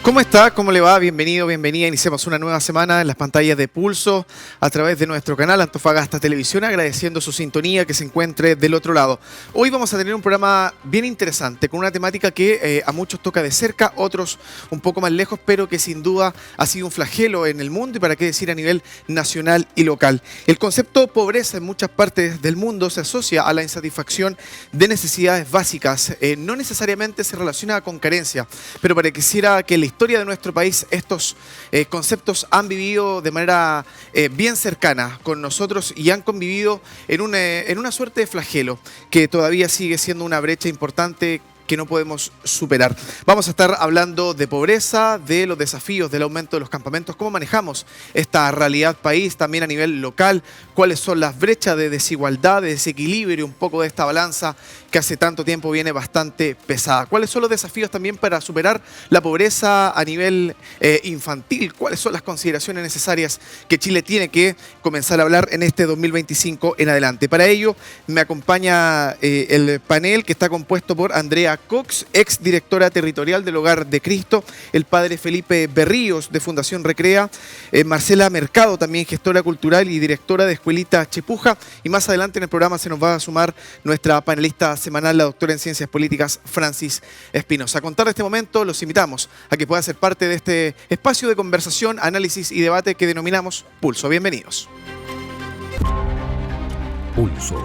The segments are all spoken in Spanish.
¿Cómo está? ¿Cómo le va? Bienvenido, bienvenida. Iniciamos una nueva semana en las pantallas de Pulso a través de nuestro canal Antofagasta Televisión, agradeciendo su sintonía, que se encuentre del otro lado. Hoy vamos a tener un programa bien interesante, con una temática que a muchos toca de cerca, otros un poco más lejos, pero que sin duda ha sido un flagelo en el mundo y para qué decir a nivel nacional y local. El concepto pobreza en muchas partes del mundo se asocia a la insatisfacción de necesidades básicas. No necesariamente se relaciona con carencia, pero pareciera que la historia de nuestro país estos conceptos han vivido de manera bien cercana con nosotros y han convivido en una suerte de flagelo que todavía sigue siendo una brecha importante que no podemos superar. Vamos a estar hablando de pobreza, de los desafíos del aumento de los campamentos, cómo manejamos esta realidad país, también a nivel local, cuáles son las brechas de desigualdad, de desequilibrio, un poco de esta balanza que hace tanto tiempo viene bastante pesada. ¿Cuáles son los desafíos también para superar la pobreza a nivel infantil? ¿Cuáles son las consideraciones necesarias que Chile tiene que comenzar a hablar en este 2025 en adelante? Para ello me acompaña el panel que está compuesto por Andrea Cox, ex directora territorial del Hogar de Cristo, el padre Felipe Berríos de Fundación Recrea, Marcela Mercado, también gestora cultural y directora de Escuelita Chepuja, y más adelante en el programa se nos va a sumar nuestra panelista semanal, la doctora en Ciencias Políticas, Francis Espinosa. A contar de este momento, los invitamos a que puedan ser parte de este espacio de conversación, análisis y debate que denominamos Pulso. Bienvenidos. Pulso.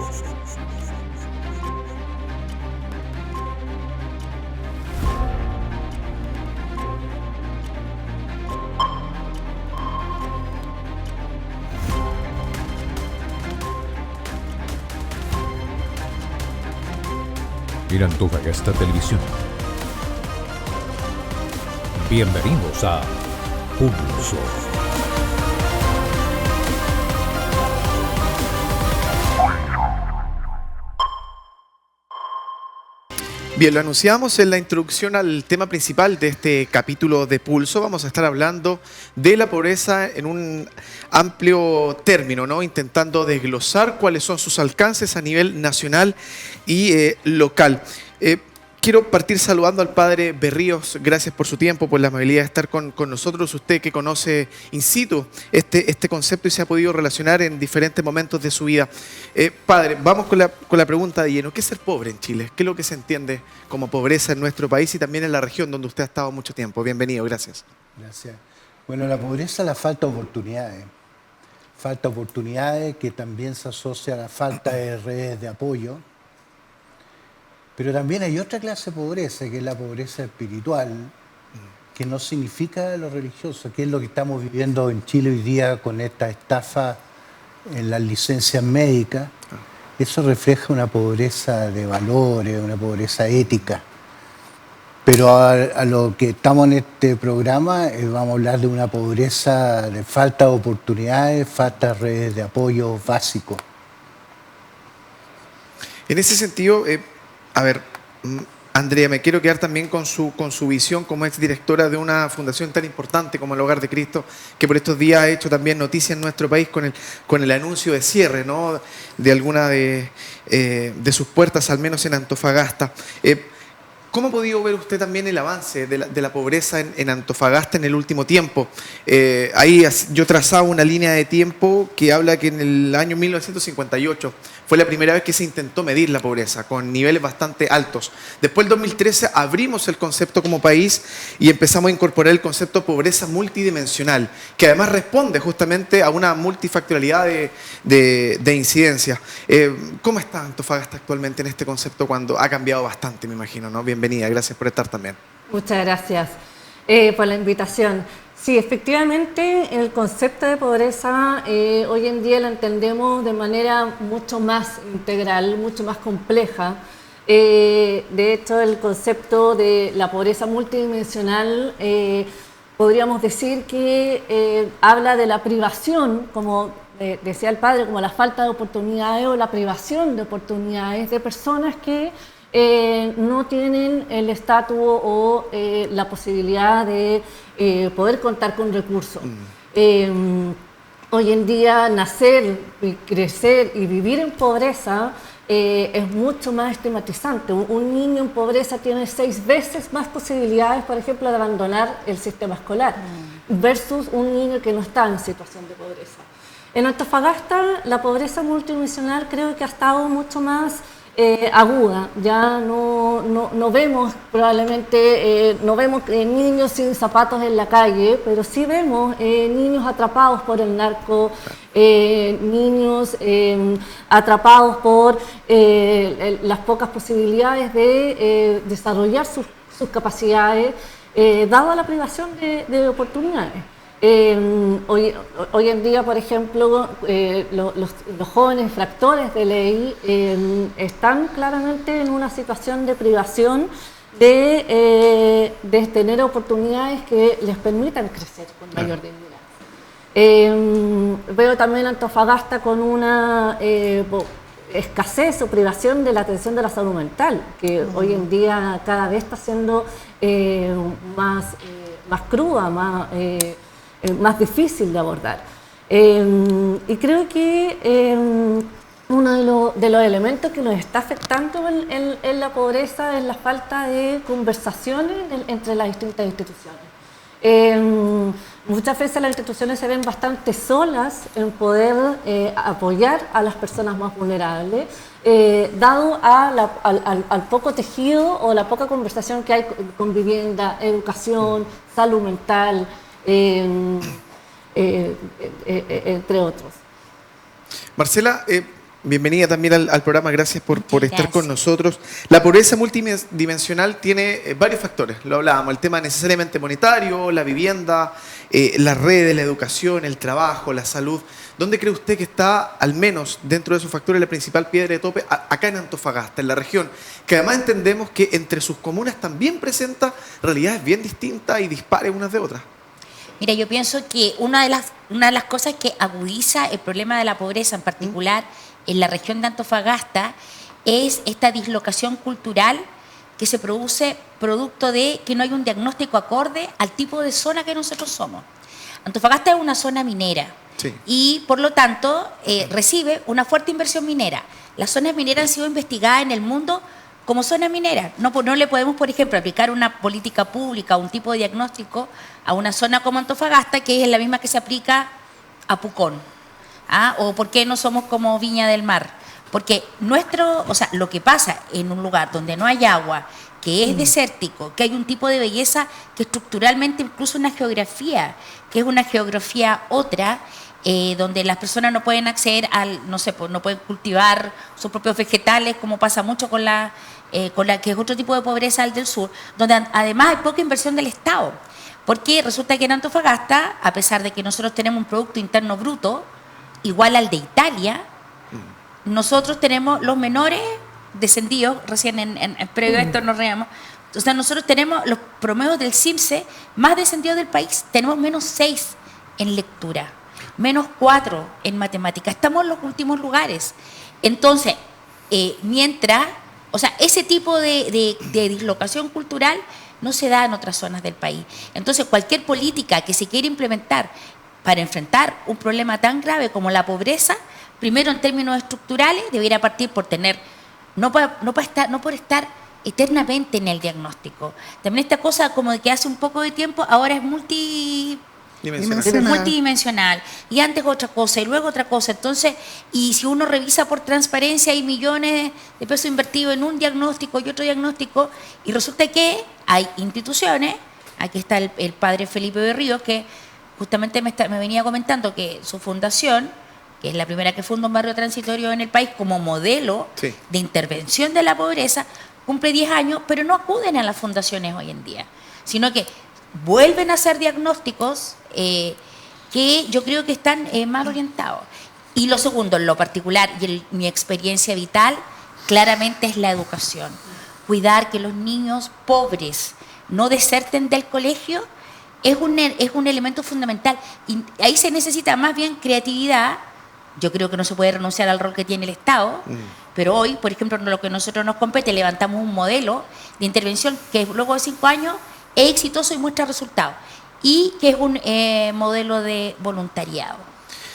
Mira Antofagasta Televisión. Bienvenidos a Pulso. Bien, lo anunciamos en la introducción al tema principal de este capítulo de Pulso. Vamos a estar hablando de la pobreza en un amplio término, ¿no? Intentando desglosar cuáles son sus alcances a nivel nacional y local. Quiero partir saludando al padre Berríos. Gracias por su tiempo, por la amabilidad de estar con nosotros. Usted que conoce in situ este concepto y se ha podido relacionar en diferentes momentos de su vida. Padre, vamos con la pregunta de lleno. ¿Qué es ser pobre en Chile? ¿Qué es lo que se entiende como pobreza en nuestro país y también en la región donde usted ha estado mucho tiempo? Bienvenido, gracias. Gracias. Bueno, la pobreza es la falta de oportunidades. Falta de oportunidades que también se asocia a la falta de redes de apoyo. Pero también hay otra clase de pobreza, que es la pobreza espiritual, que no significa lo religioso, que es lo que estamos viviendo en Chile hoy día con esta estafa en las licencias médicas. Eso refleja una pobreza de valores, una pobreza ética. Pero a lo que estamos en este programa vamos a hablar de una pobreza de falta de oportunidades, falta de redes de apoyo básicos. En ese sentido, a ver, Andrea, me quiero quedar también con su visión como exdirectora de una fundación tan importante como el Hogar de Cristo, que por estos días ha hecho también noticia en nuestro país con el anuncio de cierre, ¿no?, de alguna de sus puertas, al menos en Antofagasta. ¿Cómo ha podido ver usted también el avance de la pobreza en Antofagasta en el último tiempo? Ahí yo trazaba una línea de tiempo que habla que en el año 1958 fue la primera vez que se intentó medir la pobreza, con niveles bastante altos. Después, en 2013, abrimos el concepto como país y empezamos a incorporar el concepto de pobreza multidimensional, que además responde justamente a una multifactorialidad de incidencias. ¿Cómo está Antofagasta actualmente en este concepto cuando ha cambiado bastante, me imagino, ¿no? Bienvenida, gracias por estar también. Muchas gracias por la invitación. Sí, efectivamente, el concepto de pobreza hoy en día lo entendemos de manera mucho más integral, mucho más compleja. De hecho, el concepto de la pobreza multidimensional podríamos decir que habla de la privación, como decía el padre, como la falta de oportunidades o la privación de oportunidades de personas que no tienen el estatus o la posibilidad de poder contar con recursos. Hoy en día nacer, crecer y vivir en pobreza es mucho más estigmatizante. Un niño en pobreza tiene 6 veces más posibilidades, por ejemplo, de abandonar el sistema escolar, versus un niño que no está en situación de pobreza. En Antofagasta, la pobreza multidimensional creo que ha estado mucho más aguda. Ya no vemos probablemente, no vemos niños sin zapatos en la calle, pero sí vemos niños atrapados por el narco, niños atrapados por las pocas posibilidades de desarrollar sus capacidades, dada la privación de oportunidades. Hoy en día, por ejemplo, los jóvenes infractores de ley están claramente en una situación de privación de tener oportunidades que les permitan crecer con mayor dignidad. Veo también Antofagasta con una escasez o privación de la atención de la salud mental, que hoy en día cada vez está siendo más cruda, más difícil de abordar. Y creo que uno de los elementos que nos está afectando en la pobreza es la falta de conversaciones entre las distintas instituciones. Muchas veces las instituciones se ven bastante solas en poder apoyar a las personas más vulnerables, dado al poco tejido o la poca conversación que hay con vivienda, educación, salud mental, entre otros. Marcela, bienvenida también al programa, gracias por estar con nosotros. La pobreza multidimensional tiene varios factores, lo hablábamos, el tema necesariamente monetario, la vivienda, las redes, la educación, el trabajo, la salud. ¿Dónde cree usted que está, al menos dentro de esos factores, la principal piedra de tope acá en Antofagasta, en la región? Que además entendemos que entre sus comunas también presenta realidades bien distintas y dispares unas de otras. Mira, yo pienso que una de las cosas que agudiza el problema de la pobreza, en particular en la región de Antofagasta, es esta dislocación cultural que se produce producto de que no hay un diagnóstico acorde al tipo de zona que nosotros somos. Antofagasta es una zona minera, sí, y por lo tanto recibe una fuerte inversión minera. Las zonas mineras han sido investigadas en el mundo como zona minera. No le podemos, por ejemplo, aplicar una política pública, un tipo de diagnóstico a una zona como Antofagasta, que es la misma que se aplica a Pucón. O por qué no somos como Viña del Mar. Porque lo que pasa en un lugar donde no hay agua, que es desértico, que hay un tipo de belleza que estructuralmente incluso una geografía, que es una geografía otra, donde las personas no pueden acceder no pueden cultivar sus propios vegetales, como pasa mucho con la que es otro tipo de pobreza, el del sur, donde además hay poca inversión del Estado. Porque resulta que en Antofagasta, a pesar de que nosotros tenemos un Producto Interno Bruto igual al de Italia, nosotros tenemos los menores descendidos, recién en previo a esto nos reíamos, o sea, nosotros tenemos los promedios del CIMSE más descendidos del país, tenemos -6 en lectura, -4 en matemáticas, estamos en los últimos lugares. Entonces, ese tipo de dislocación cultural no se da en otras zonas del país. Entonces, cualquier política que se quiera implementar para enfrentar un problema tan grave como la pobreza, primero en términos estructurales, debería partir por tener, no por estar eternamente en el diagnóstico. También esta cosa como de que hace un poco de tiempo, ahora es multidimensional. Y antes otra cosa y luego otra cosa. Entonces, y si uno revisa por transparencia, hay millones de pesos invertidos en un diagnóstico y otro diagnóstico, y resulta que hay instituciones, aquí está el padre Felipe Berríos, que justamente me venía comentando que su fundación, que es la primera que funda un barrio transitorio en el país como modelo de intervención de la pobreza, cumple 10 años, pero no acuden a las fundaciones hoy en día, sino que vuelven a hacer diagnósticos que yo creo que están mal orientados. Y lo segundo, en lo particular, y mi experiencia vital, claramente es la educación. Cuidar que los niños pobres no deserten del colegio es un elemento fundamental. Y ahí se necesita más bien creatividad. Yo creo que no se puede renunciar al rol que tiene el Estado, pero hoy, por ejemplo, lo que a nosotros nos compete, levantamos un modelo de intervención que luego de 5 años es exitoso y muestra resultados, y que es un modelo de voluntariado.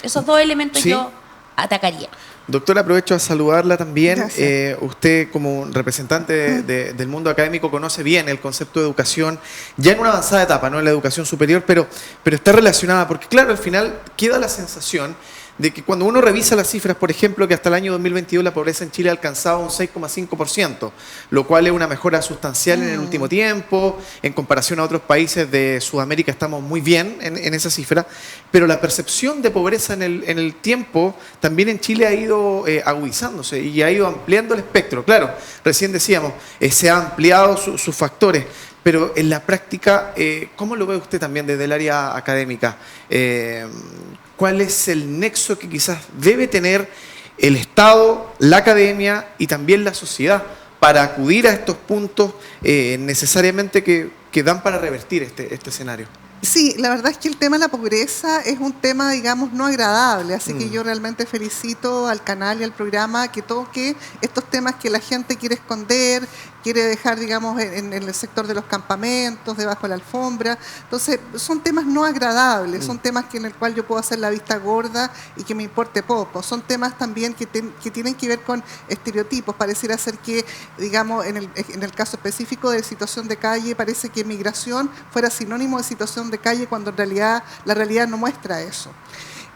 Esos dos elementos yo atacaría. Doctora, aprovecho a saludarla también. Gracias. Usted, como representante del mundo académico, conoce bien el concepto de educación, ya en una avanzada etapa, no en la educación superior, pero está relacionada, porque claro, al final queda la sensación de que cuando uno revisa las cifras, por ejemplo, que hasta el año 2022 la pobreza en Chile ha alcanzado un 6,5%, lo cual es una mejora sustancial en el último tiempo. En comparación a otros países de Sudamérica estamos muy bien en esa cifra, pero la percepción de pobreza en el tiempo también en Chile ha ido agudizándose y ha ido ampliando el espectro. Claro, recién decíamos, se han ampliado sus factores, pero en la práctica, ¿cómo lo ve usted también desde el área académica? ¿Cuál es el nexo que quizás debe tener el Estado, la academia y también la sociedad para acudir a estos puntos necesariamente que dan para revertir este escenario? Sí, la verdad es que el tema de la pobreza es un tema, digamos, no agradable, así que yo realmente felicito al canal y al programa que toque estos temas que la gente quiere esconder, quiere dejar, digamos, en el sector de los campamentos, debajo de la alfombra. Entonces, son temas no agradables, son temas en el cual yo puedo hacer la vista gorda y que me importe poco. Son temas también que tienen que ver con estereotipos. Pareciera ser que, digamos, en el caso específico de situación de calle, parece que migración fuera sinónimo de situación de calle cuando en realidad la realidad no muestra eso.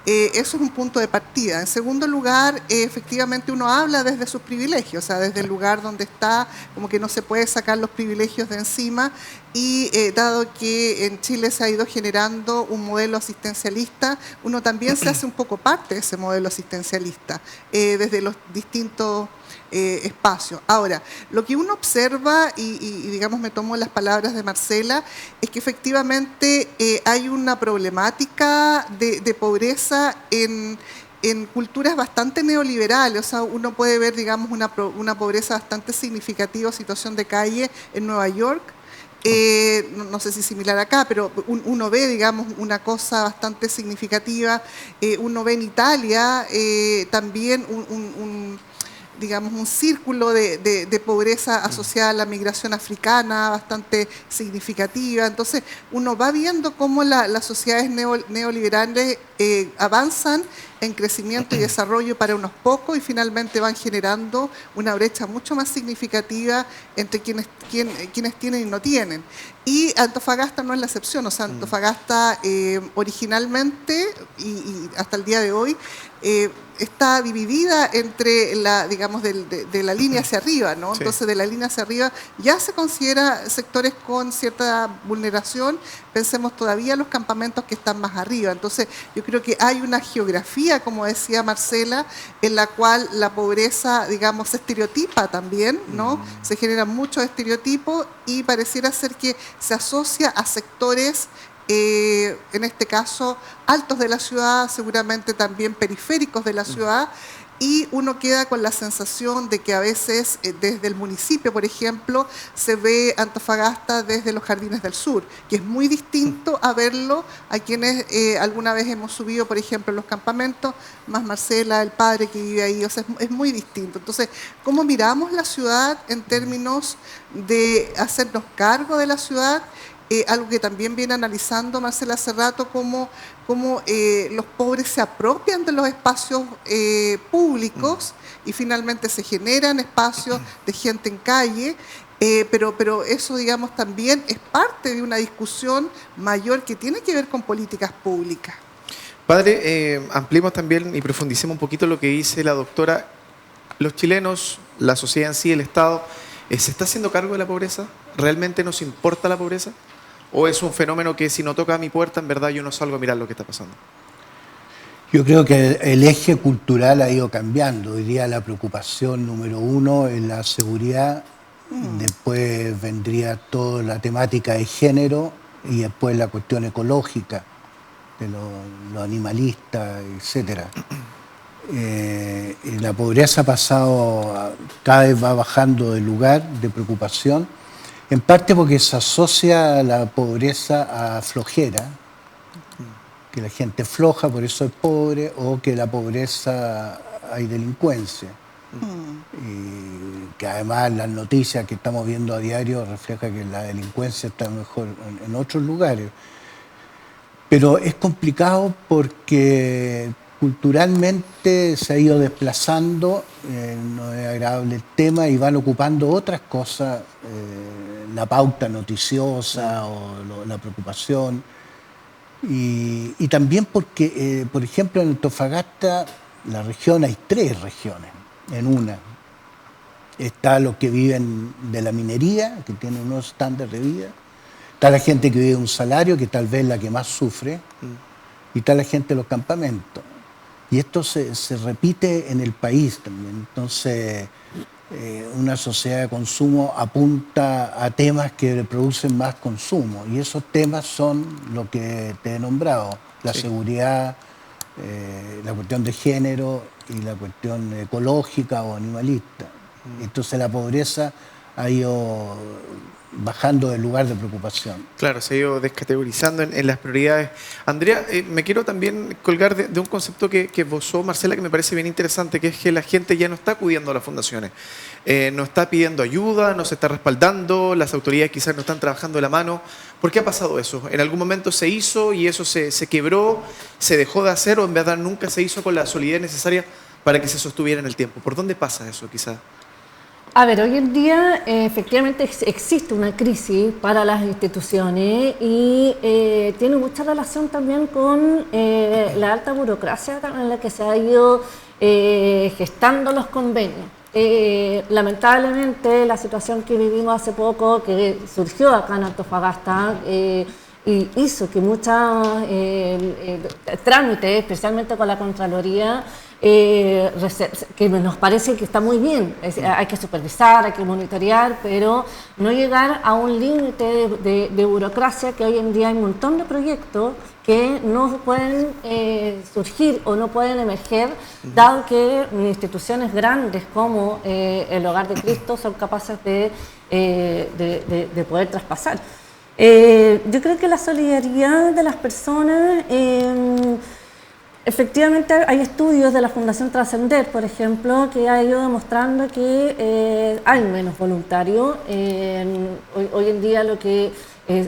Eso es un punto de partida. En segundo lugar, efectivamente uno habla desde sus privilegios, o sea, desde el lugar donde está, como que no se puede sacar los privilegios de encima y dado que en Chile se ha ido generando un modelo asistencialista, uno también se hace un poco parte de ese modelo asistencialista, desde los distintos espacio. Ahora, lo que uno observa, y digamos me tomo las palabras de Marcela, es que efectivamente hay una problemática de pobreza en culturas bastante neoliberales. O sea, uno puede ver, digamos, una pobreza bastante significativa, situación de calle en Nueva York. No sé si similar acá, pero uno ve, digamos, una cosa bastante significativa. Uno ve en Italia también digamos, un círculo de pobreza asociada a la migración africana bastante significativa. Entonces, uno va viendo cómo las sociedades neoliberales avanzan en crecimiento y desarrollo para unos pocos y finalmente van generando una brecha mucho más significativa entre quienes tienen y no tienen. Y Antofagasta no es la excepción. O sea, Antofagasta originalmente y hasta el día de hoy está dividida entre digamos, de la línea hacia arriba, ¿no? Sí. Entonces, de la línea hacia arriba ya se considera sectores con cierta vulneración. Pensemos todavía los campamentos que están más arriba. Entonces, yo creo que hay una geografía, como decía Marcela, en la cual la pobreza, digamos, se estereotipa también, ¿no? Se generan muchos estereotipos y pareciera ser que se asocia a sectores en este caso altos de la ciudad, seguramente también periféricos de la ciudad, y uno queda con la sensación de que a veces desde el municipio, por ejemplo, se ve Antofagasta desde los Jardines del Sur, que es muy distinto a verlo a quienes alguna vez hemos subido, por ejemplo, en los campamentos, más Marcela, el padre que vive ahí, o sea, es muy distinto. Entonces, ¿cómo miramos la ciudad en términos de hacernos cargo de la ciudad? Algo que también viene analizando Marcela hace rato, cómo los pobres se apropian de los espacios públicos y finalmente se generan espacios de gente en calle, pero eso, digamos, también es parte de una discusión mayor que tiene que ver con políticas públicas. Padre, ampliemos también y profundicemos un poquito lo que dice la doctora. Los chilenos, la sociedad en sí, el Estado, ¿se está haciendo cargo de la pobreza? ¿Realmente nos importa la pobreza? ¿O es un fenómeno que si no toca a mi puerta, en verdad yo no salgo a mirar lo que está pasando? Yo creo que el eje cultural ha ido cambiando. Hoy día la preocupación número uno es la seguridad, después vendría toda la temática de género y después la cuestión ecológica, de lo animalista, etcétera. Y la pobreza ha pasado, cada vez va bajando de lugar de preocupación, en parte porque se asocia la pobreza a flojera, que la gente es floja, por eso es pobre, o que la pobreza hay delincuencia. Y que además las noticias que estamos viendo a diario reflejan que la delincuencia está mejor en otros lugares. Pero es complicado porque culturalmente se ha ido desplazando, no es agradable el tema, y van ocupando otras cosas, la pauta noticiosa o la preocupación. Y también porque, por ejemplo, en Antofagasta, la región, hay 3 regiones en una. Está los que viven de la minería, que tienen unos estándares de vida. Está la gente que vive de un salario, que tal vez es la que más sufre. Y está la gente de los campamentos. Y esto se repite en el país también. Entonces, una sociedad de consumo apunta a temas que producen más consumo. Y esos temas son lo que te he nombrado. La seguridad, la cuestión de género y la cuestión ecológica o animalista. Entonces la pobreza ha ido bajando del lugar de preocupación. Claro, se ha ido descategorizando en las prioridades. Andrea, me quiero también colgar de un concepto que esbozó Marcela, que me parece bien interesante, que es que la gente ya no está acudiendo a las fundaciones, no está pidiendo ayuda, no se está respaldando, las autoridades quizás no están trabajando de la mano. ¿Por qué ha pasado eso? ¿En algún momento se hizo y eso se quebró, se dejó de hacer, o en verdad nunca se hizo con la solidez necesaria para que se sostuviera en el tiempo? ¿Por dónde pasa eso quizás? A ver, hoy en día efectivamente existe una crisis para las instituciones y tiene mucha relación también con la alta burocracia en la que se ha ido gestando los convenios. Lamentablemente la situación que vivimos hace poco, que surgió acá en Antofagasta, y hizo que muchos trámites, especialmente con la Contraloría, que nos parece que está muy bien, hay que supervisar, hay que monitorear, pero no llegar a un límite de burocracia, que hoy en día hay un montón de proyectos que no pueden surgir o no pueden emerger, dado que instituciones grandes como el Hogar de Cristo son capaces de poder traspasar. Yo creo que la solidaridad de las personas, efectivamente hay estudios de la Fundación Trascender, por ejemplo, que ha ido demostrando que hay menos voluntarios. Hoy en día lo que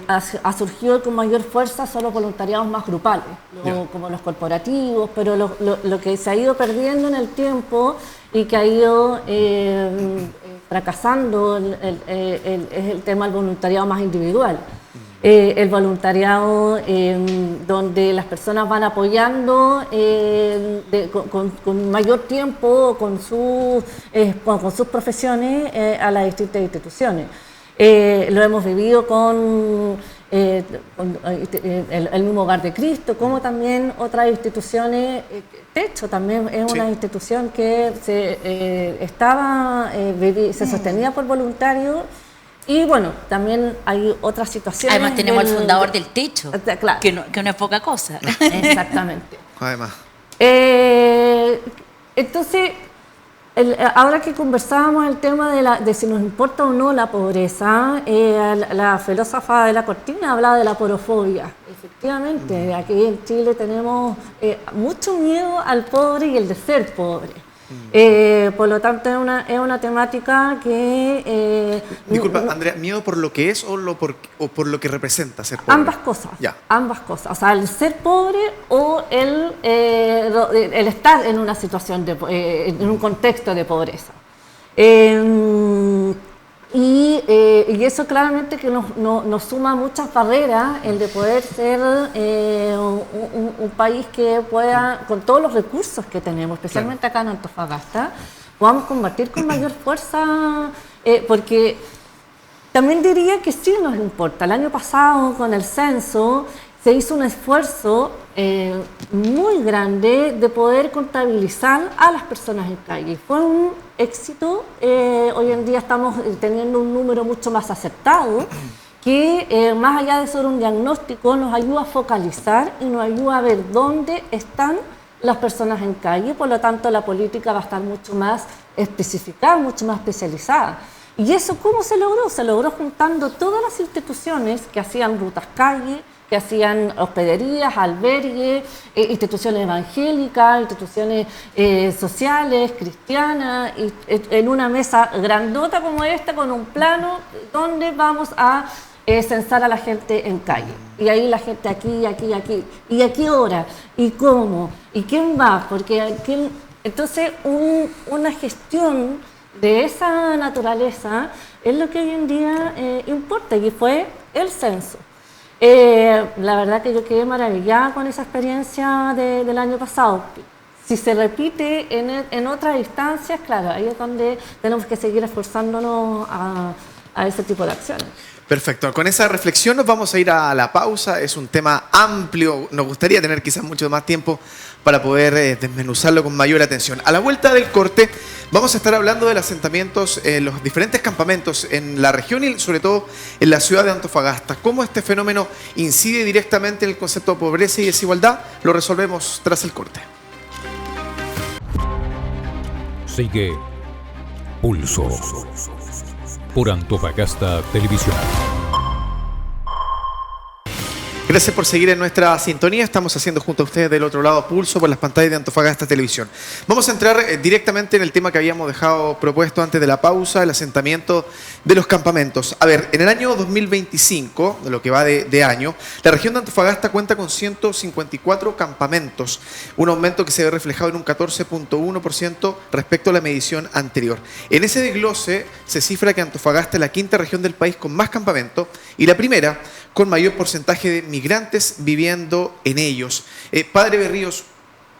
ha surgido con mayor fuerza son los voluntariados más grupales, como los corporativos, pero lo que se ha ido perdiendo en el tiempo y que ha ido fracasando es el tema del voluntariado más individual. El voluntariado donde las personas van apoyando con mayor tiempo con sus profesiones a las distintas instituciones. Lo hemos vivido con el mismo Hogar de Cristo, como también otras instituciones. Techo también es una institución que se sostenía por voluntarios. Y bueno, también hay otras situaciones. Además tenemos el fundador del Techo, claro, que no es poca cosa. Exactamente. Además. Entonces, ahora que conversábamos el tema de si nos importa o no la pobreza, la filósofa de la Cortina hablaba de la porofobia. Efectivamente, aquí en Chile tenemos mucho miedo al pobre y el de ser pobre. Por lo tanto, es una temática que... Disculpa, Andrea, ¿miedo por lo que es o por lo que representa ser pobre? Ambas cosas, ya. Ambas cosas. O sea, el ser pobre o el estar en una situación, en un contexto de pobreza. Y eso claramente que nos suma muchas barreras, el de poder ser un país que pueda, con todos los recursos que tenemos, especialmente acá en Antofagasta, podamos combatir con mayor fuerza, porque también diría que sí nos importa. El año pasado, con el censo, se hizo un esfuerzo muy grande de poder contabilizar a las personas en calle. Fue un éxito. Hoy en día estamos teniendo un número mucho más acertado que, más allá de ser un diagnóstico, nos ayuda a focalizar y nos ayuda a ver dónde están las personas en calle. Por lo tanto, la política va a estar mucho más especificada, mucho más especializada. ¿Y eso cómo se logró? Se logró juntando todas las instituciones que hacían rutas calle, que hacían hospederías, albergues, instituciones evangélicas, instituciones sociales, cristianas, en una mesa grandota como esta, con un plano donde vamos a censar a la gente en calle. Y ahí la gente aquí, aquí, aquí. ¿Y a qué hora? ¿Y cómo? ¿Y quién va? Porque entonces una gestión de esa naturaleza es lo que hoy en día importa, y fue el censo. La verdad que yo quedé maravillada con esa experiencia del año pasado. Si se repite en otras instancias, claro, ahí es donde tenemos que seguir esforzándonos a ese tipo de acciones. Perfecto, con esa reflexión nos vamos a ir a la pausa. Es un tema amplio, nos gustaría tener quizás mucho más tiempo para poder desmenuzarlo con mayor atención. A la vuelta del corte vamos a estar hablando de los asentamientos, los diferentes campamentos en la región y sobre todo en la ciudad de Antofagasta. Cómo este fenómeno incide directamente en el concepto de pobreza y desigualdad, lo resolvemos tras el corte. Sigue Pulso por Antofagasta Televisión. Gracias por seguir en nuestra sintonía. Estamos haciendo junto a ustedes del otro lado Pulso por las pantallas de Antofagasta Televisión. Vamos a entrar directamente en el tema que habíamos dejado propuesto antes de la pausa, el asentamiento de los campamentos. A ver, en el año 2025, de lo que va de año, la región de Antofagasta cuenta con 154 campamentos, un aumento que se ve reflejado en un 14.1% respecto a la medición anterior. En ese desglose se cifra que Antofagasta es la quinta región del país con más campamentos y la primera con mayor porcentaje de migrantes viviendo en ellos. Padre Berríos,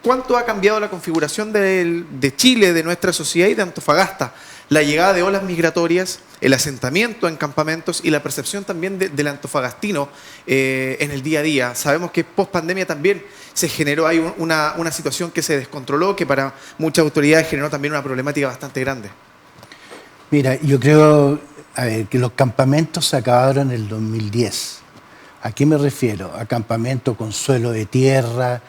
¿cuánto ha cambiado la configuración de Chile, de nuestra sociedad y de Antofagasta? La llegada de olas migratorias, el asentamiento en campamentos y la percepción también del antofagastino en el día a día. Sabemos que post pandemia también se generó ahí una situación que se descontroló, que para muchas autoridades generó también una problemática bastante grande. Mira, yo creo que los campamentos se acabaron en el 2010. ¿A qué me refiero? A campamentos con suelo de tierra,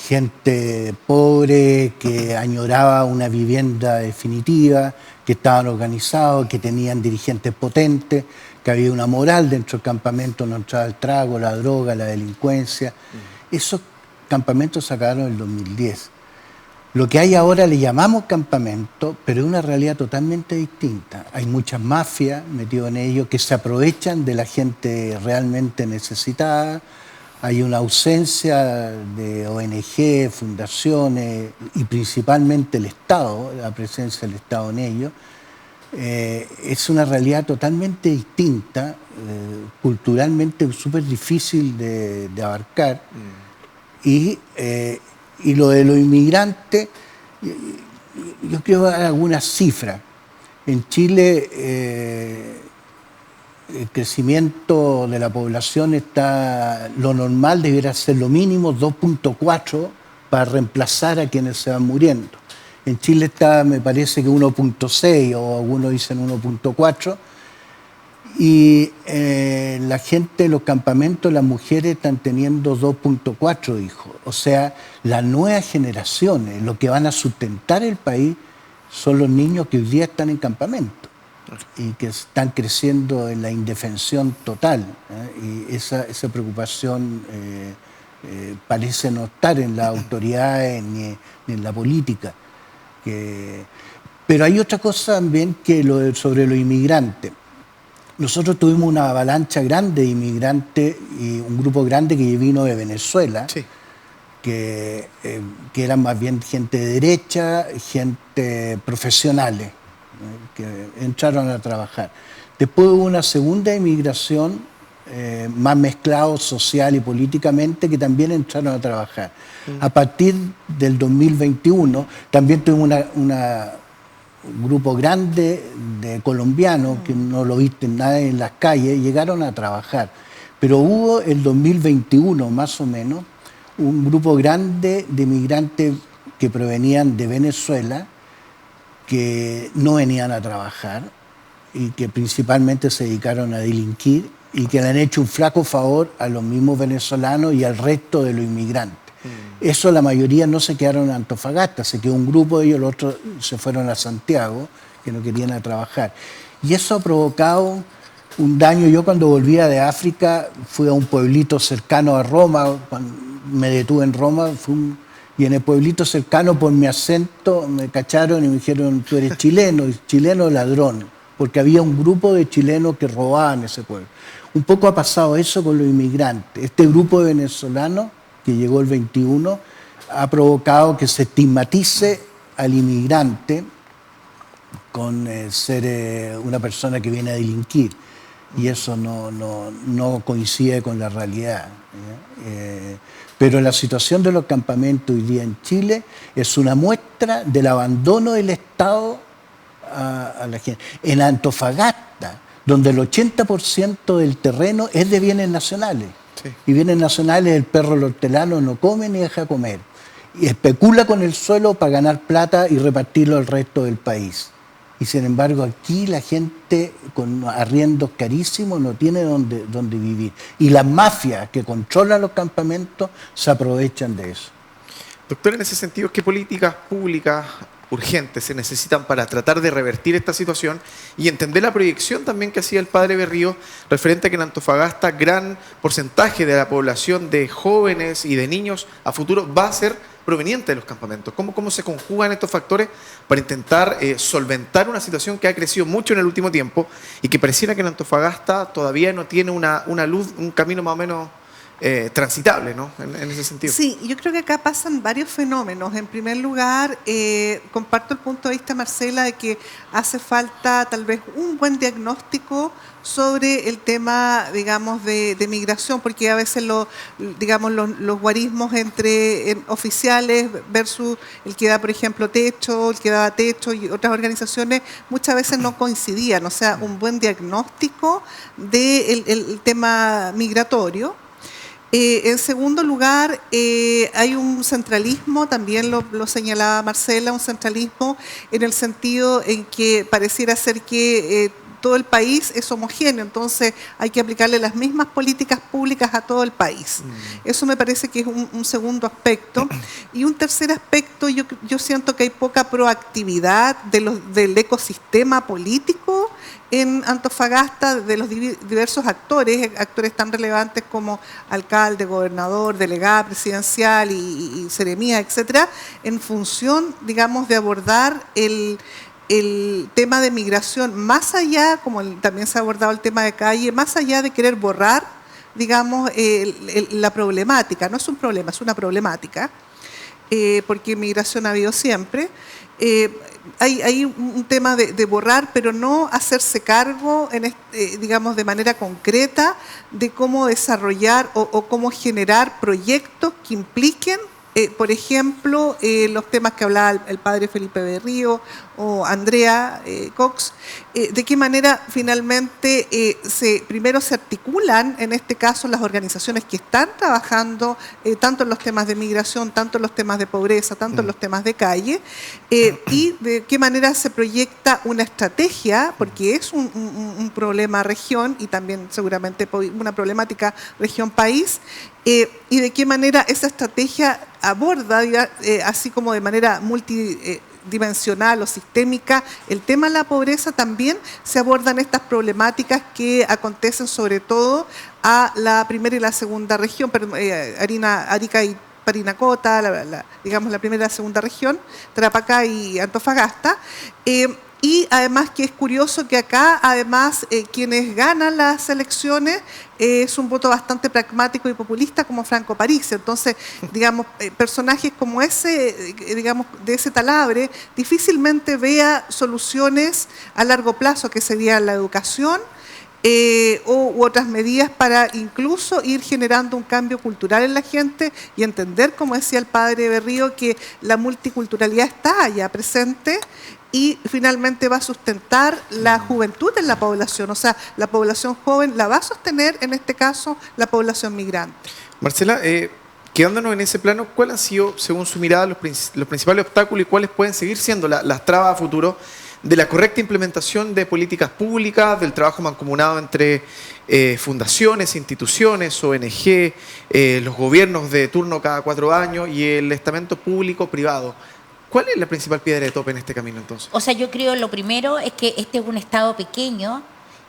gente pobre que añoraba una vivienda definitiva, que estaban organizados, que tenían dirigentes potentes, que había una moral dentro del campamento, no entraba el trago, la droga, la delincuencia. Esos campamentos se acabaron en el 2010. Lo que hay ahora le llamamos campamento, pero es una realidad totalmente distinta. Hay muchas mafias metidas en ello que se aprovechan de la gente realmente necesitada. Hay una ausencia de ONG, fundaciones y principalmente el Estado, la presencia del Estado en ello. Es una realidad totalmente distinta, culturalmente súper difícil de abarcar. Y lo de los inmigrantes, yo quiero dar algunas cifras. En Chile el crecimiento de la población está, lo normal debiera ser lo mínimo 2.4 para reemplazar a quienes se van muriendo. En Chile está, me parece que 1.6 o algunos dicen 1.4. Y la gente, los campamentos, las mujeres están teniendo 2.4 hijos. O sea, las nuevas generaciones, lo que van a sustentar el país, son los niños que hoy día están en campamento y que están creciendo en la indefensión total. Y esa preocupación parece no estar en las autoridades ni en la política. Pero hay otra cosa también que sobre los inmigrantes. Nosotros tuvimos una avalancha grande de inmigrantes y un grupo grande que vino de Venezuela, sí, que eran más bien gente de derecha, gente profesionales, que entraron a trabajar. Después hubo una segunda inmigración, más mezclado social y políticamente, que también entraron a trabajar. A partir del 2021 también tuvimos un grupo grande de colombianos que no lo visten nadie en las calles, llegaron a trabajar. Pero hubo el 2021 más o menos un grupo grande de migrantes que provenían de Venezuela que no venían a trabajar y que principalmente se dedicaron a delinquir y que le han hecho un flaco favor a los mismos venezolanos y al resto de los inmigrantes. Eso la mayoría no se quedaron en Antofagasta, se quedó un grupo de ellos, los otros se fueron a Santiago, que no querían a trabajar. Y eso ha provocado un daño. Yo cuando volvía de África fui a un pueblito cercano a Roma, cuando me detuve en Roma, y en el pueblito cercano por mi acento me cacharon y me dijeron, tú eres chileno, y chileno ladrón, porque había un grupo de chilenos que robaban ese pueblo. Un poco ha pasado eso con los inmigrantes. Este grupo de venezolanos que llegó el 21 ha provocado que se estigmatice al inmigrante con ser una persona que viene a delinquir. Y eso no coincide con la realidad. Pero la situación de los campamentos hoy día en Chile es una muestra del abandono del Estado a la gente. En Antofagasta, donde el 80% del terreno es de bienes nacionales. Sí. Y bienes nacionales, el perro el hortelano no come ni deja comer. Y especula con el suelo para ganar plata y repartirlo al resto del país. Y sin embargo aquí la gente con arriendos carísimos no tiene dónde vivir. Y las mafias que controlan los campamentos se aprovechan de eso. Doctor, en ese sentido, ¿qué políticas públicas urgentes se necesitan para tratar de revertir esta situación y entender la proyección también que hacía el padre Berrío referente a que en Antofagasta gran porcentaje de la población de jóvenes y de niños a futuro va a ser proveniente de los campamentos? ¿Cómo se conjugan estos factores para intentar solventar una situación que ha crecido mucho en el último tiempo y que pareciera que en Antofagasta todavía no tiene una luz, un camino más o menos transitable, ¿no? En ese sentido. Sí, yo creo que acá pasan varios fenómenos. En primer lugar, comparto el punto de vista, Marcela, de que hace falta tal vez un buen diagnóstico sobre el tema, digamos, de migración, porque a veces los guarismos entre oficiales versus el que da, por ejemplo, techo, el que da techo y otras organizaciones, muchas veces no coincidían. O sea, un buen diagnóstico del tema migratorio. En segundo lugar, hay un centralismo, también lo señalaba Marcela, un centralismo en el sentido en que pareciera ser que todo el país es homogéneo, entonces hay que aplicarle las mismas políticas públicas a todo el país. Eso me parece que es un segundo aspecto. Y un tercer aspecto, yo siento que hay poca proactividad del ecosistema político en Antofagasta, de los diversos actores tan relevantes como alcalde, gobernador, delegada presidencial y seremía, etcétera, en función, digamos, de abordar el tema de migración, más allá, como también se ha abordado el tema de calle, más allá de querer borrar, digamos, la problemática. No es un problema, es una problemática, porque migración ha habido siempre. Hay un tema de borrar, pero no hacerse cargo, digamos, de manera concreta de cómo desarrollar o cómo generar proyectos que impliquen, por ejemplo, los temas que hablaba el padre Felipe Berrío o Andrea Cox, de qué manera finalmente primero se articulan, en este caso, las organizaciones que están trabajando tanto en los temas de migración, tanto en los temas de pobreza, tanto en los temas de calle, y de qué manera se proyecta una estrategia, porque es un problema región y también seguramente una problemática región-país, y de qué manera esa estrategia aborda, así como de manera multidimensional o sistémica, el tema de la pobreza. También se abordan estas problemáticas que acontecen sobre todo a la primera y la segunda región, Arica y Parinacota, digamos la primera y la segunda región, Tarapacá y Antofagasta. Y además que es curioso que acá, además, quienes ganan las elecciones es un voto bastante pragmático y populista como Franco Parisi. Entonces, digamos, personajes como ese, digamos, de ese talabre, difícilmente vea soluciones a largo plazo, que serían la educación, u otras medidas para incluso ir generando un cambio cultural en la gente y entender, como decía el padre Berrío, que la multiculturalidad está allá presente y finalmente va a sustentar la juventud en la población. O sea, la población joven la va a sostener, en este caso, la población migrante. Marcela, quedándonos en ese plano, ¿cuáles han sido, según su mirada, los principales obstáculos y cuáles pueden seguir siendo las trabas a futuro de la correcta implementación de políticas públicas, del trabajo mancomunado entre fundaciones, instituciones, ONG, los gobiernos de turno cada 4 años y el estamento público-privado? ¿Cuál es la principal piedra de tope en este camino, entonces? O sea, yo creo lo primero es que este es un Estado pequeño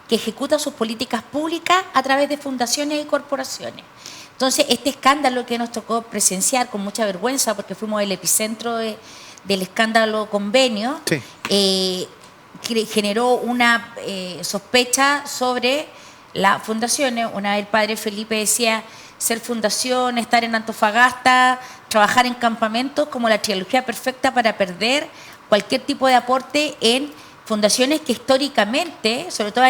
que ejecuta sus políticas públicas a través de fundaciones y corporaciones. Entonces, este escándalo que nos tocó presenciar con mucha vergüenza, porque fuimos el epicentro del escándalo convenio, sí, generó una sospecha sobre las fundaciones. Una vez el padre Felipe decía, ser fundación, estar en Antofagasta, trabajar en campamentos como la trilogía perfecta para perder cualquier tipo de aporte en fundaciones que históricamente, sobre todo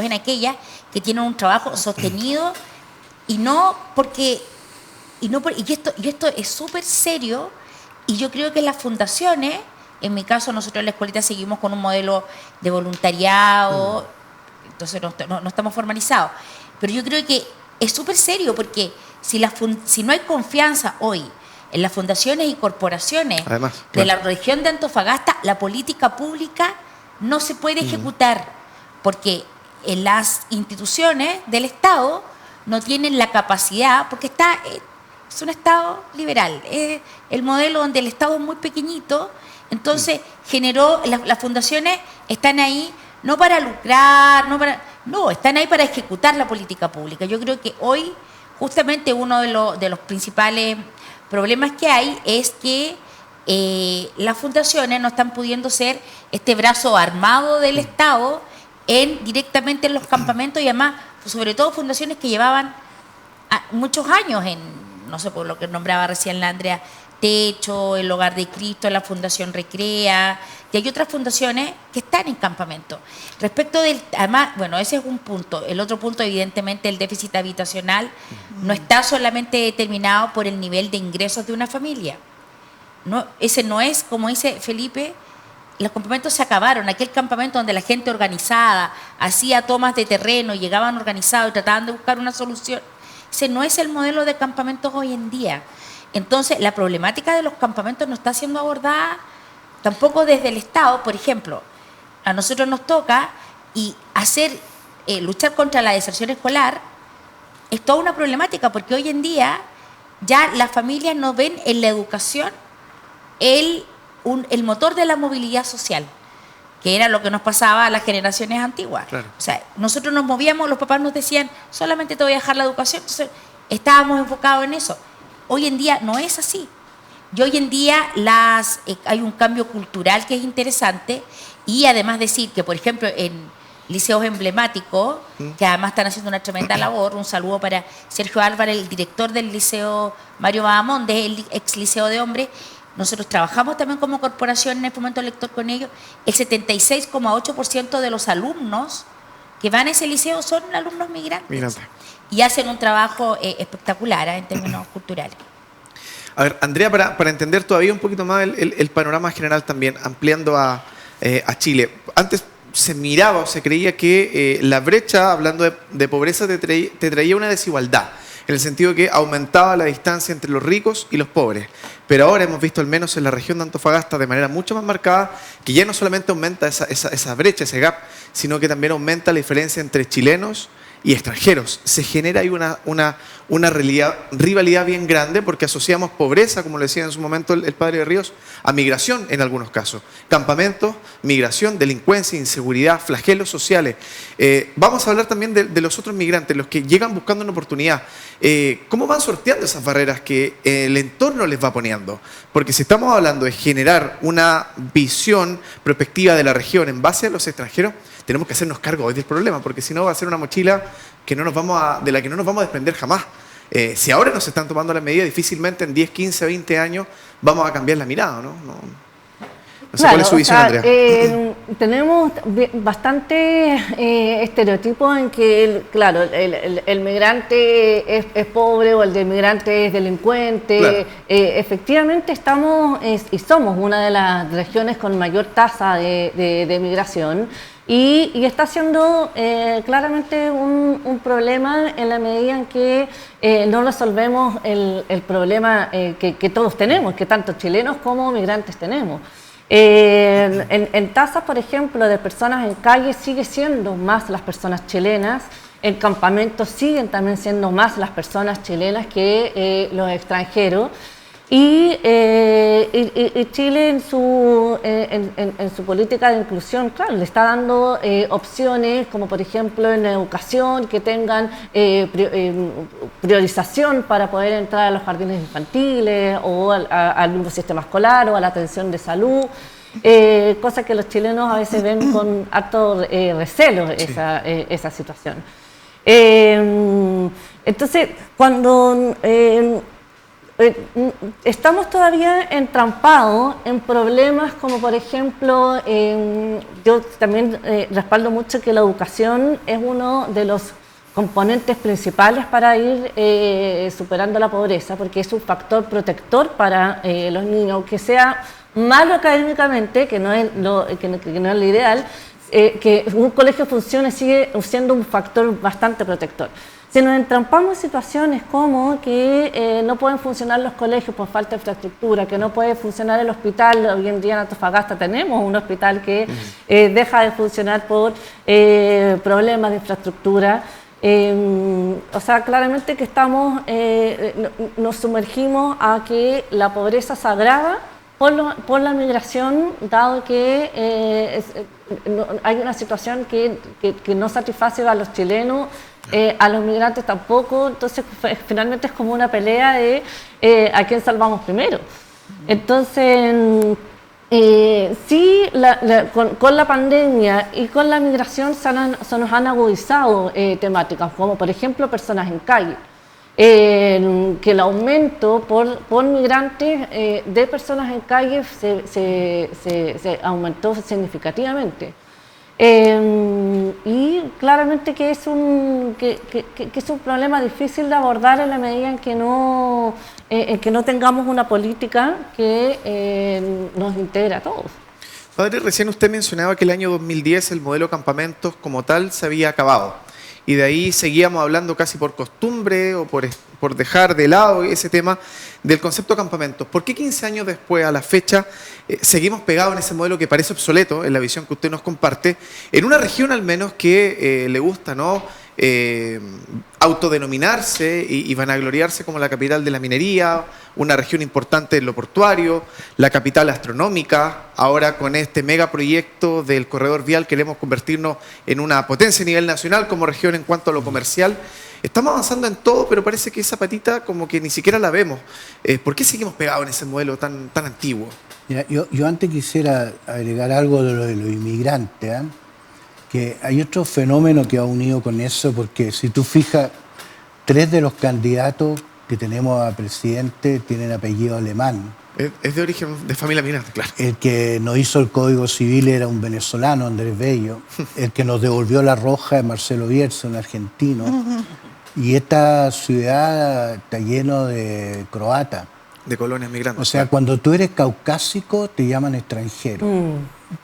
en aquellas que tienen un trabajo sostenido y esto es súper serio, y yo creo que las fundaciones, en mi caso nosotros en la escuelita seguimos con un modelo de voluntariado, entonces no estamos formalizados, pero yo creo que es súper serio, porque si no hay confianza hoy en las fundaciones y corporaciones de la región de Antofagasta, la política pública no se puede ejecutar, porque en las instituciones del Estado no tienen la capacidad, porque es un Estado liberal, es el modelo donde el Estado es muy pequeñito, entonces las fundaciones están ahí no para lucrar, están ahí para ejecutar la política pública. Yo creo que hoy justamente uno de los principales problemas que hay es que las fundaciones no están pudiendo ser este brazo armado del Estado directamente en los campamentos, y además, sobre todo fundaciones que llevaban muchos años no sé, por lo que nombraba recién la Andrea, Techo, el Hogar de Cristo, la Fundación Recrea, y hay otras fundaciones que están en campamento. Además, bueno, ese es un punto. El otro punto, evidentemente, el déficit habitacional no está solamente determinado por el nivel de ingresos de una familia. Ese no es, como dice Felipe, los campamentos se acabaron. Aquel campamento donde la gente organizada hacía tomas de terreno, llegaban organizados y trataban de buscar una solución. Ese no es el modelo de campamentos hoy en día. Entonces, la problemática de los campamentos no está siendo abordada tampoco desde el Estado. Por ejemplo, a nosotros nos toca luchar contra la deserción escolar. Es toda una problemática, porque hoy en día ya las familias no ven en la educación el motor de la movilidad social, que era lo que nos pasaba a las generaciones antiguas. Claro. O sea, nosotros nos movíamos, los papás nos decían, solamente te voy a dejar la educación, entonces estábamos enfocados en eso. Hoy en día no es así. Y hoy en día hay un cambio cultural que es interesante, y además decir que, por ejemplo, en liceos emblemáticos, que además están haciendo una tremenda labor, un saludo para Sergio Álvarez, el director del liceo Mario Bahamonde, el ex liceo de hombres. Nosotros trabajamos también como corporación en el fomento lector con ellos. El 76,8% de los alumnos que van a ese liceo son alumnos migrantes. Y hacen un trabajo espectacular en términos culturales. A ver, Andrea, para entender todavía un poquito más el panorama general también, ampliando a Chile. Antes se miraba o se creía que la brecha, hablando de pobreza, te traía una desigualdad, en el sentido que aumentaba la distancia entre los ricos y los pobres. Pero ahora hemos visto, al menos en la región de Antofagasta, de manera mucho más marcada, que ya no solamente aumenta esa brecha, ese gap, sino que también aumenta la diferencia entre chilenos y extranjeros. Se genera ahí una rivalidad bien grande, porque asociamos pobreza, como le decía en su momento el padre de Ríos, a migración en algunos casos. Campamentos, migración, delincuencia, inseguridad, flagelos sociales. Vamos a hablar también de los otros migrantes, los que llegan buscando una oportunidad. ¿Cómo van sorteando esas barreras que el entorno les va poniendo? Porque si estamos hablando de generar una visión prospectiva de la región en base a los extranjeros, tenemos que hacernos cargo hoy del problema, porque si no va a ser una mochila de la que no nos vamos a desprender jamás. Si ahora nos están tomando las medidas, difícilmente en 10, 15, 20 años vamos a cambiar la mirada, ¿no? No sé cuál es su visión, Andrea. Tenemos bastante estereotipos en que, el migrante es pobre, o el del migrante es delincuente. Claro. Efectivamente estamos y somos una de las regiones con mayor tasa de migración. Y está siendo claramente un problema en la medida en que no resolvemos el problema que todos tenemos, que tanto chilenos como migrantes tenemos. En tasas, por ejemplo, de personas en calle sigue siendo más las personas chilenas. En campamentos siguen también siendo más las personas chilenas que los extranjeros. Y Chile en su política de inclusión, claro, le está dando opciones, como por ejemplo en la educación, que tengan priorización para poder entrar a los jardines infantiles o al mismo sistema escolar o a la atención de salud, cosa que los chilenos a veces ven con harto recelo esa situación. Entonces, cuando estamos todavía entrampados en problemas como, por ejemplo, yo también respaldo mucho que la educación es uno de los componentes principales para ir superando la pobreza, porque es un factor protector para los niños, aunque sea malo académicamente, que no es lo ideal, que un colegio funcione sigue siendo un factor bastante protector. Si nos entrampamos en situaciones como que no pueden funcionar los colegios por falta de infraestructura, que no puede funcionar el hospital, hoy en día en Antofagasta tenemos un hospital que deja de funcionar por problemas de infraestructura. O sea, claramente que nos sumergimos a que la pobreza se agrava por la migración, dado que hay una situación que no satisface a los chilenos, a los migrantes tampoco, entonces finalmente es como una pelea de a quién salvamos primero. Entonces, sí, con la pandemia y con la migración se nos han agudizado temáticas, como por ejemplo personas en calle. Que el aumento por migrantes de personas en calle se aumentó significativamente. Y claramente que es un problema difícil de abordar en la medida en que no tengamos una política que nos integre a todos. Padre, recién usted mencionaba que el año 2010 el modelo campamentos como tal se había acabado. Y de ahí seguíamos hablando casi por costumbre o por dejar de lado ese tema del concepto campamentos. ¿Por qué 15 años después, a la fecha, seguimos pegados en ese modelo que parece obsoleto, en la visión que usted nos comparte, en una región al menos que le gusta, ¿no?, autodenominarse y vanagloriarse como la capital de la minería, una región importante en lo portuario, la capital astronómica? Ahora con este megaproyecto del corredor vial queremos convertirnos en una potencia a nivel nacional como región en cuanto a lo comercial. Estamos avanzando en todo, pero parece que esa patita como que ni siquiera la vemos. ¿Por qué seguimos pegados en ese modelo tan antiguo? Mira, yo antes quisiera agregar algo de lo de los inmigrantes, ¿eh? Que hay otro fenómeno que ha unido con eso, porque si tú fijas, 3 de los candidatos que tenemos a presidente tienen apellido alemán. Es de origen, de familia migrante, claro. El que nos hizo el Código Civil era un venezolano, Andrés Bello. El que nos devolvió la roja es Marcelo Bielsa, un argentino. Y esta ciudad está lleno de croatas. De colonias migrantes. O sea, cuando tú eres caucásico te llaman extranjero.